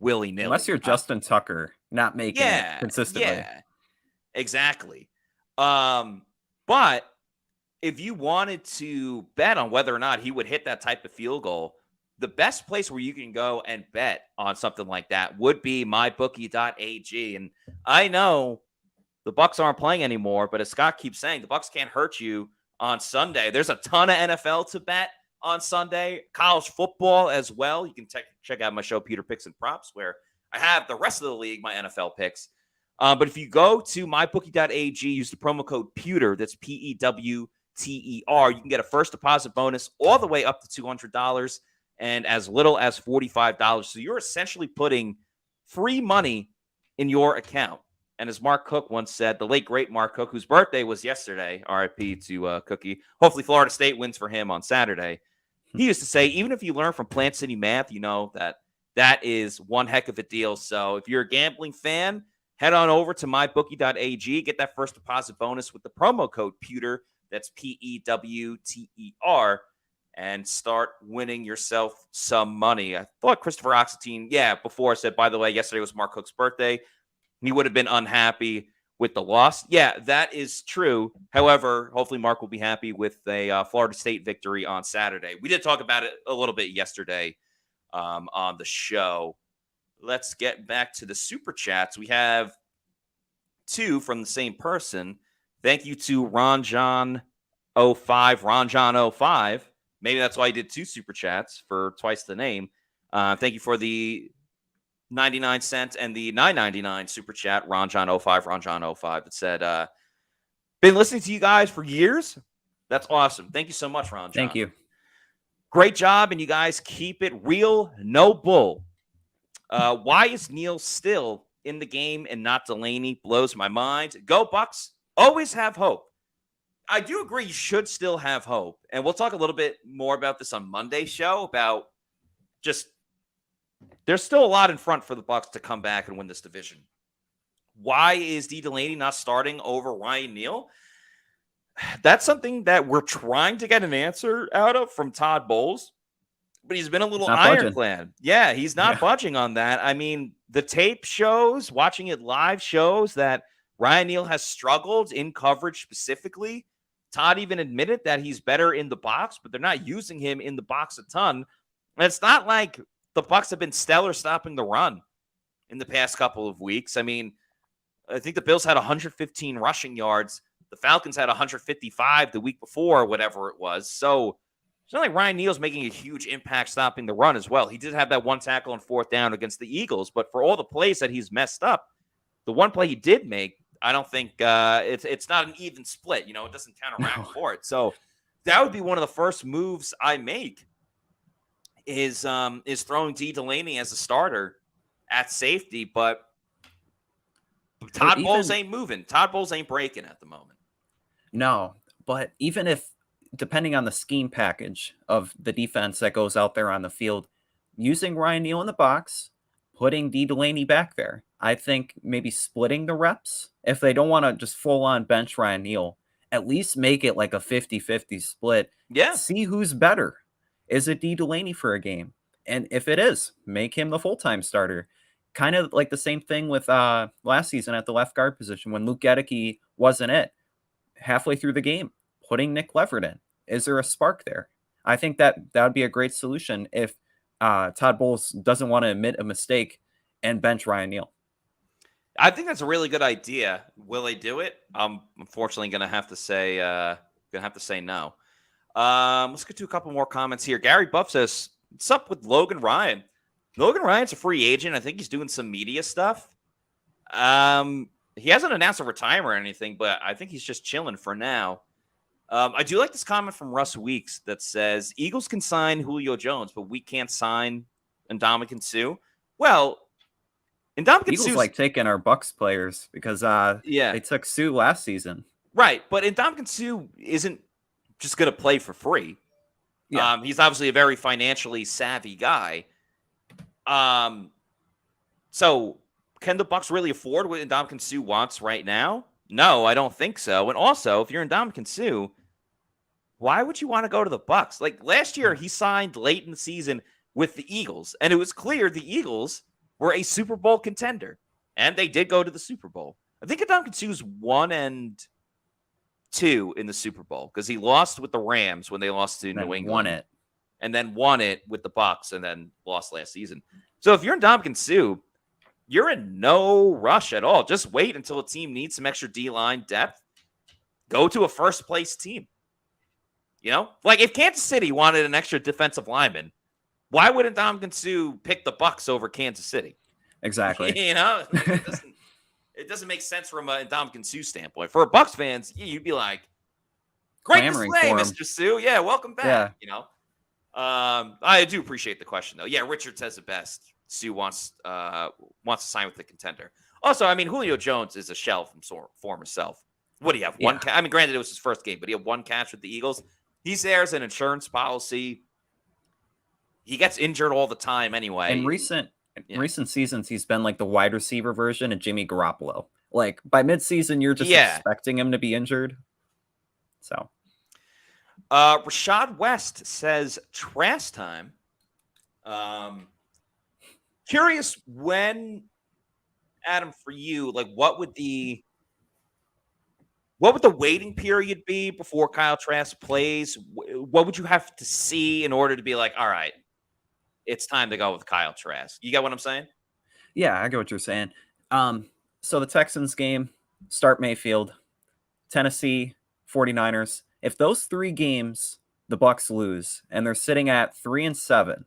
S1: willy-nilly.
S2: Unless you're Justin Tucker, not making it consistently.
S1: Yeah, exactly. But if you wanted to bet on whether or not he would hit that type of field goal, the best place where you can go and bet on something like that would be mybookie.ag. And I know the Bucs aren't playing anymore, but as Scott keeps saying, the Bucs can't hurt you on Sunday. There's a ton of NFL to bet on Sunday, college football as well. You can check out my show, Pewter Picks and Props, where I have the rest of the league, my NFL picks. But if you go to mybookie.ag, use the promo code Pewter, that's PEWTER, you can get a first deposit bonus all the way up to $200 and as little as $45. So you're essentially putting free money in your account. And as Mark Cook once said, the late, great Mark Cook, whose birthday was yesterday, RIP to Cookie. Hopefully Florida State wins for him on Saturday. He used to say, even if you learn from Plant City Math, you know that is one heck of a deal. So if you're a gambling fan, head on over to mybookie.ag. Get that first deposit bonus with the promo code Pewter. That's PEWTER. And start winning yourself some money. I thought Christopher Oxetine, before I said, by the way, yesterday was Mark Cook's birthday. he would have been unhappy with the loss. Yeah, that is true. However, hopefully Mark will be happy with a Florida State victory on Saturday. We did talk about it a little bit yesterday on the show. Let's get back to the super chats. We have 2 from the same person. Thank you to Ron John 05. Maybe that's why he did 2 super chats for twice the name. Thank you for the 99 cents and the $9.99 super chat. Ron John 05 that said, been listening to you guys for years. That's awesome. Thank you so much, Ron John.
S2: Thank you.
S1: Great job, and you guys keep it real, no bull. Why is Neal still in the game and not Delaney? Blows my mind. Go Bucs. Always have hope. I do agree you should still have hope. And we'll talk a little bit more about this on Monday's show about just there's still a lot in front for the Bucs to come back and win this division. Why is D. Delaney not starting over Ryan Neal? That's something that we're trying to get an answer out of from Todd Bowles. But he's been a little ironclad. Yeah, he's not budging on that. I mean, the tape shows, watching it live shows that Ryan Neal has struggled in coverage specifically. Todd even admitted that he's better in the box, but they're not using him in the box a ton. And it's not like the Bucs have been stellar stopping the run in the past couple of weeks. I mean, I think the Bills had 115 rushing yards. The Falcons had 155 the week before, whatever it was. So it's not like Ryan Neal's making a huge impact stopping the run as well. He did have that 1 tackle on 4th down against the Eagles, but for all the plays that he's messed up, the one play he did make, I don't think it's not an even split. You know, it doesn't counteract for it. So that would be one of the first moves I make is throwing D. Delaney as a starter at safety. But Todd Bowles ain't moving. Todd Bowles ain't breaking at the moment.
S2: No, but even if, depending on the scheme package of the defense that goes out there on the field, using Ryan Neal in the box, putting D. Delaney back there, I think maybe splitting the reps. If they don't want to just full-on bench Ryan Neal, at least make it like a 50-50 split.
S1: Yeah.
S2: See who's better. Is it D. Delaney for a game? And if it is, make him the full-time starter. Kind of like the same thing with last season at the left guard position when Luke Gedeke wasn't it. Halfway through the game, putting Nick Leverett in. Is there a spark there? I think that would be a great solution if Todd Bowles doesn't want to admit a mistake and bench Ryan Neal.
S1: I think that's a really good idea. Will they do it? I'm unfortunately going to have to say no. Let's get to a couple more comments here. Gary Buff says, "What's up with Logan Ryan?" Logan Ryan's a free agent. I think he's doing some media stuff. He hasn't announced a retirement or anything, but I think he's just chilling for now. I do like this comment from Russ Weeks that says, Eagles can sign Julio Jones, but we can't sign Ndamukong Suh. Well, Ndamukong
S2: Eagles like taking our Bucs players because they took Suh last season.
S1: Right, but Ndamukong Suh isn't just going to play for free.
S2: Yeah.
S1: He's obviously a very financially savvy guy. So can the Bucs really afford what Ndamukong Suh wants right now? No, I don't think so. And also, if you're Ndamukong Suh, why would you want to go to the Bucs? Like last year, he signed late in the season with the Eagles, and it was clear the Eagles were a Super Bowl contender, and they did go to the Super Bowl. I think Ndamukong Suh's 1-2 in the Super Bowl because he lost with the Rams when they lost to New England.
S2: Won it.
S1: And then won it with the Bucs and then lost last season. So if you're Ndamukong Suh, you're in no rush at all. Just wait until a team needs some extra D-line depth. Go to a first-place team. You know? Like, if Kansas City wanted an extra defensive lineman, why wouldn't Ndamukong Suh pick the Bucs over Kansas City?
S2: Exactly.
S1: You know? It doesn't make sense from a Ndamukong Suh standpoint. For a Bucs fans, you'd be like, great display, Mr. Suh. Yeah, welcome back.
S2: Yeah.
S1: You know? I do appreciate the question, though. Yeah, Richard says it best. Suh wants to sign with the contender. Also, I mean, Julio Jones is a shell from former self. What do you have? One catch? I mean, granted, it was his first game, but he had one catch with the Eagles. He's there as an insurance policy. He gets injured all the time anyway.
S2: In recent seasons, he's been like the wide receiver version of Jimmy Garoppolo. Like, by midseason, you're just expecting him to be injured. So,
S1: Rashad West says, trash time. Curious when Adam, for you, like what would the waiting period be before Kyle Trask plays? What would you have to see in order to be like, all right, it's time to go with Kyle Trask? You get what I'm saying?
S2: Yeah, I get what you're saying. So the Texans game, start Mayfield, Tennessee, 49ers. If those 3 games the Bucs lose and they're sitting at 3-7,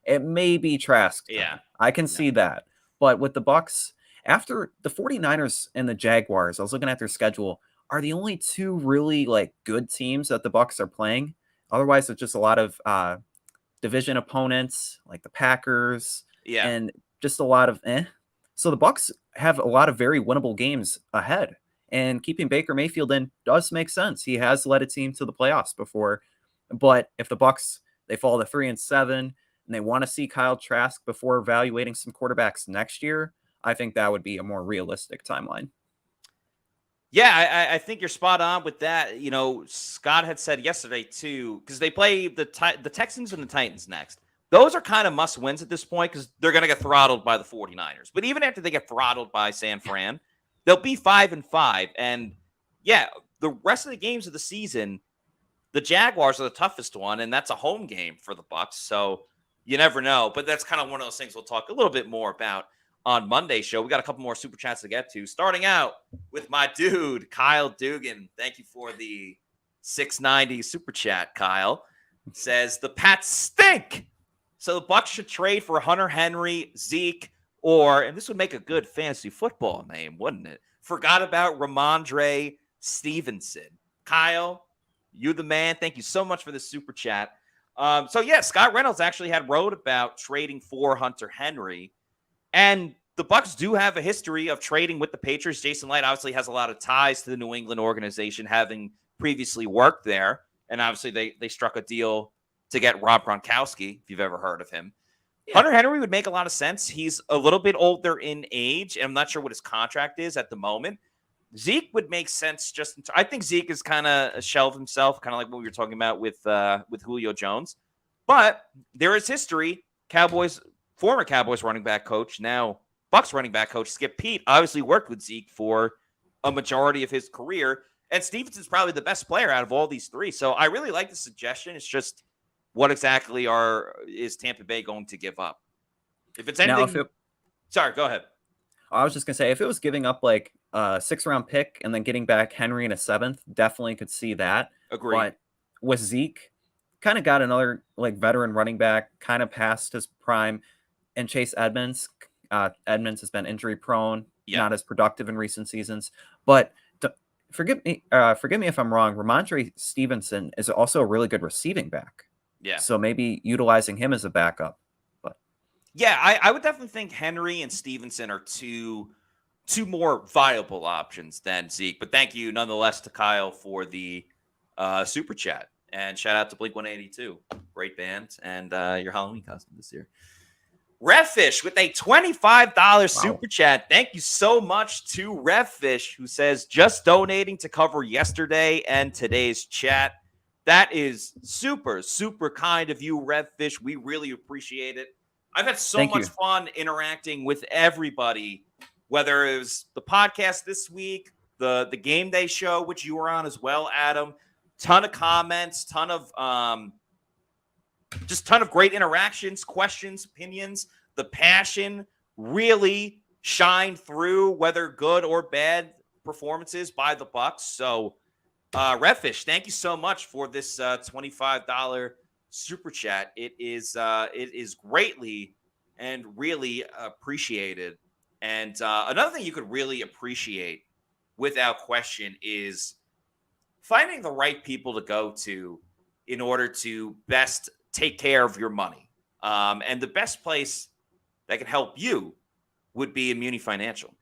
S2: it may be Trask time.
S1: Yeah.
S2: I can see that. But with the Bucs, after the 49ers and the Jaguars, I was looking at their schedule, are the only 2 really like good teams that the Bucs are playing. Otherwise, it's just a lot of division opponents like the Packers and just a lot of So the Bucs have a lot of very winnable games ahead. And keeping Baker Mayfield in does make sense. He has led a team to the playoffs before. But if the Bucs, they fall to 3-7 and they want to see Kyle Trask before evaluating some quarterbacks next year, I think that would be a more realistic timeline.
S1: Yeah, I think you're spot on with that. You know, Scott had said yesterday too, because they play the Texans and the Titans next. Those are kind of must wins at this point because they're going to get throttled by the 49ers. But even after they get throttled by San Fran, they'll be 5-5. And yeah, the rest of the games of the season, the Jaguars are the toughest one, and that's a home game for the Bucs. So you never know. But that's kind of one of those things we'll talk a little bit more about on Monday's show. We got a couple more super chats to get to. Starting out with my dude, Kyle Dugan. Thank you for the $6.90 super chat, Kyle. Says the Pats stink. So the Bucs should trade for Hunter Henry, Zeke, or, and this would make a good fantasy football name, wouldn't it? Forgot about Ramondre Stevenson. Kyle, you the man. Thank you so much for the super chat. So yeah, Scott Reynolds actually wrote about trading for Hunter Henry. And the Bucs do have a history of trading with the Patriots. Jason Light obviously has a lot of ties to the New England organization, having previously worked there. And obviously they struck a deal to get Rob Gronkowski, if you've ever heard of him. Yeah. Hunter Henry would make a lot of sense. He's a little bit older in age, and I'm not sure what his contract is at the moment. Zeke would make sense. I think Zeke is kind of a shell of himself, kind of like what we were talking about with Julio Jones. But there is history. Former Cowboys running back coach, now Bucs running back coach, Skip Peete, obviously worked with Zeke for a majority of his career. And Stevenson's probably the best player out of all these 3. So I really like the suggestion. It's just, what exactly is Tampa Bay going to give up? If it's anything... Sorry, go ahead.
S2: I was just going to say, if it was giving up like a 6th-round pick and then getting back Henry in a 7th, definitely could see that.
S1: Agreed.
S2: But with Zeke, kind of got another like veteran running back, kind of past his prime. And Chase Edmonds. Edmonds has been injury prone, not as productive in recent seasons. But forgive me if I'm wrong. Ramondre Stevenson is also a really good receiving back.
S1: Yeah.
S2: So maybe utilizing him as a backup. But
S1: yeah, I would definitely think Henry and Stevenson are two more viable options than Zeke. But thank you nonetheless to Kyle for the super chat. And shout out to Blink 182. Great band. And your Halloween costume this year. Revfish with a $25 super chat. Thank you so much to Revfish, who says, just donating to cover yesterday and today's chat. That is super, super kind of you, Revfish. We really appreciate it. I've had so much fun interacting with everybody, whether it was the podcast this week, the game day show, which you were on as well, Adam. Ton of comments, ton of great interactions, questions, opinions. The passion really shined through, whether good or bad performances by the Bucs. So, Revfish, thank you so much for this $25 super chat. It is greatly and really appreciated. And another thing you could really appreciate, without question, is finding the right people to go to in order to best take care of your money. And the best place that can help you would be Muni Financial.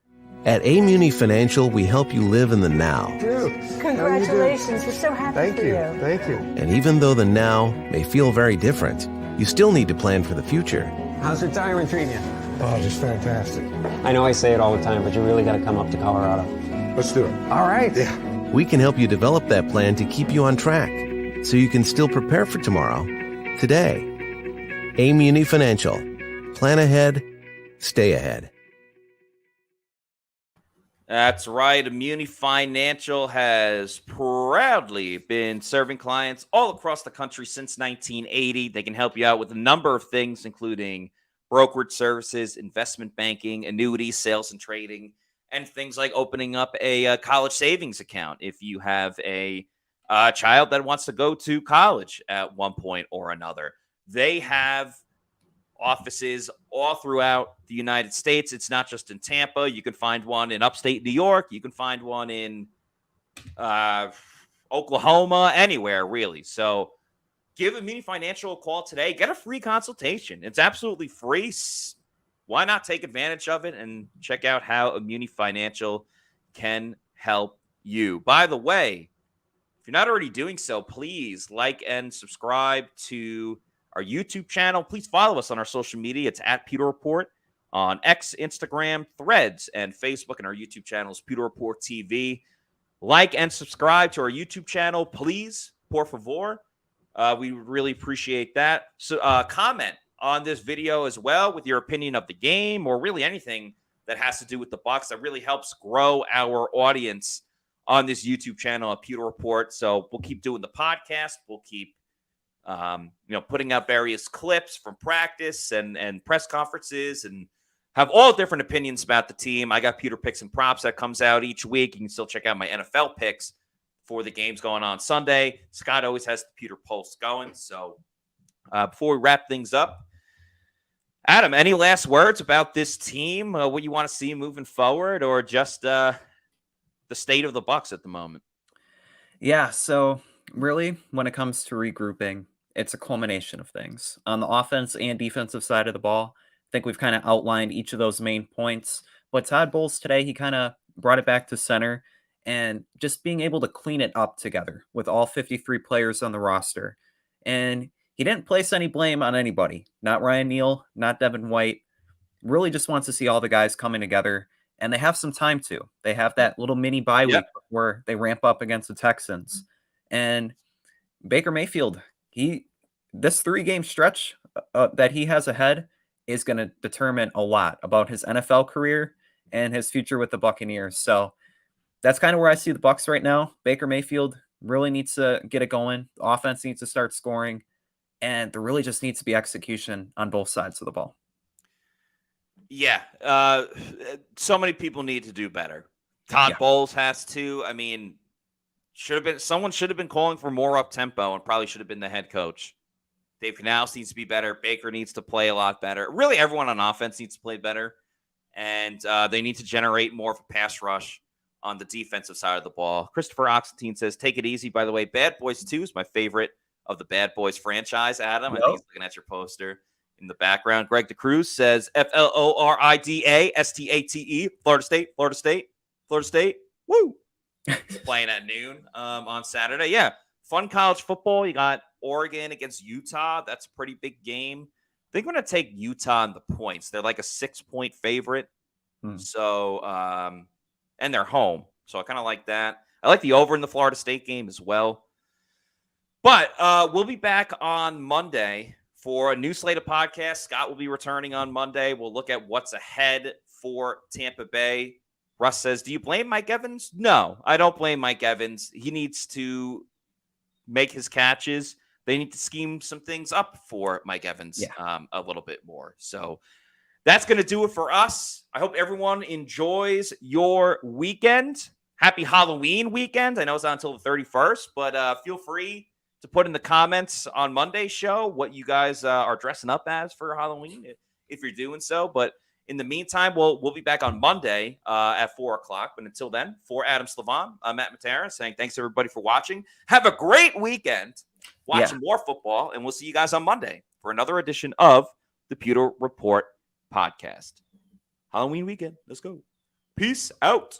S3: At Muni Financial, we help you live in the now.
S4: Dude,
S5: congratulations. We're so happy for you.
S4: Thank you.
S3: And even though the now may feel very different, you still need to plan for the future.
S4: How's retirement treating you?
S6: Oh, just fantastic.
S7: I know I say it all the time, but you really got to come up to Colorado.
S6: Let's do it.
S4: All right.
S6: Yeah.
S3: We can help you develop that plan to keep you on track so you can still prepare for tomorrow, today. Muni Financial. Plan ahead, stay ahead.
S1: That's right. Immunity Financial has proudly been serving clients all across the country since 1980. They can help you out with a number of things, including brokerage services, investment banking, annuities, sales and trading, and things like opening up a college savings account if you have a child that wants to go to college at one point or another. They have offices all throughout the United States. It's not just in Tampa. You can find one in upstate New York. You can find one in Oklahoma, anywhere really. So give Immunity Financial a call today. Get a free consultation. It's absolutely free. Why not take advantage of it and check out how Immunity Financial can help you? By the way, if you're not already doing so, please like and subscribe to our YouTube channel. Please follow us on our social media. It's at Pewter Report on X, Instagram, Threads, and Facebook. And our YouTube channel is Pewter Report TV. Like and subscribe to our YouTube channel, please, por favor. We would really appreciate that. So comment on this video as well with your opinion of the game or really anything that has to do with the Bucs. That really helps grow our audience on this YouTube channel at Pewter Report. So we'll keep doing the podcast. We'll keep putting out various clips from practice and press conferences and have all different opinions about the team. I got Pewter Picks and Props that comes out each week. You can still check out my NFL picks for the games going on Sunday. Scott always has the Pewter Pulse going. So before we wrap things up, Adam, any last words about this team? What you want to see moving forward, or just the state of the Bucs at the moment?
S2: Yeah, so really, when it comes to regrouping, it's a culmination of things. On the offense and defensive side of the ball, I think we've kind of outlined each of those main points. But Todd Bowles today, he kind of brought it back to center and just being able to clean it up together with all 53 players on the roster. And he didn't place any blame on anybody, not Ryan Neal, not Devin White. Really just wants to see all the guys coming together, and they have some time to. They have that little mini bye week where they ramp up against the Texans. And Baker Mayfield, this 3-game stretch that he has ahead is going to determine a lot about his NFL career and his future with the Buccaneers. So that's kind of where I see the Bucs right now. Baker Mayfield really needs to get it going. The offense needs to start scoring, and there really just needs to be execution on both sides of the ball.
S1: Yeah. So many people need to do better. Todd Bowles has to. I mean, someone should have been calling for more up tempo and probably should have been the head coach. Dave Canales needs to be better. Baker needs to play a lot better. Really, everyone on offense needs to play better. And they need to generate more of a pass rush on the defensive side of the ball. Christopher Oxentine says, take it easy. By the way, Bad Boys 2 is my favorite of the Bad Boys franchise, Adam. I think he's looking at your poster in the background. Greg DeCruz says, FLORIDASTATE, Florida State, Florida State, Florida State. Woo! Playing at noon on Saturday. Yeah, fun college football. You got Oregon against Utah. That's a pretty big game. I think I'm going to take Utah in the points. They're like a 6-point favorite. So, and they're home. So I kind of like that. I like the over in the Florida State game as well. But we'll be back on Monday for a new slate of podcasts. Scott will be returning on Monday. We'll look at what's ahead for Tampa Bay. Russ says, do you blame Mike Evans? No, I don't blame Mike Evans. He needs to make his catches. They need to scheme some things up for Mike Evans a little bit more. So that's going to do it for us. I hope everyone enjoys your weekend. Happy Halloween weekend. I know it's not until the 31st, but feel free to put in the comments on Monday's show what you guys are dressing up as for Halloween, if you're doing so. But in the meantime, we'll be back on Monday at 4 o'clock. But until then, for Adam Slavon, I'm Matt Matera saying thanks, everybody, for watching. Have a great weekend watching more football, and we'll see you guys on Monday for another edition of the Pewter Report podcast. Halloween weekend. Let's go. Peace out.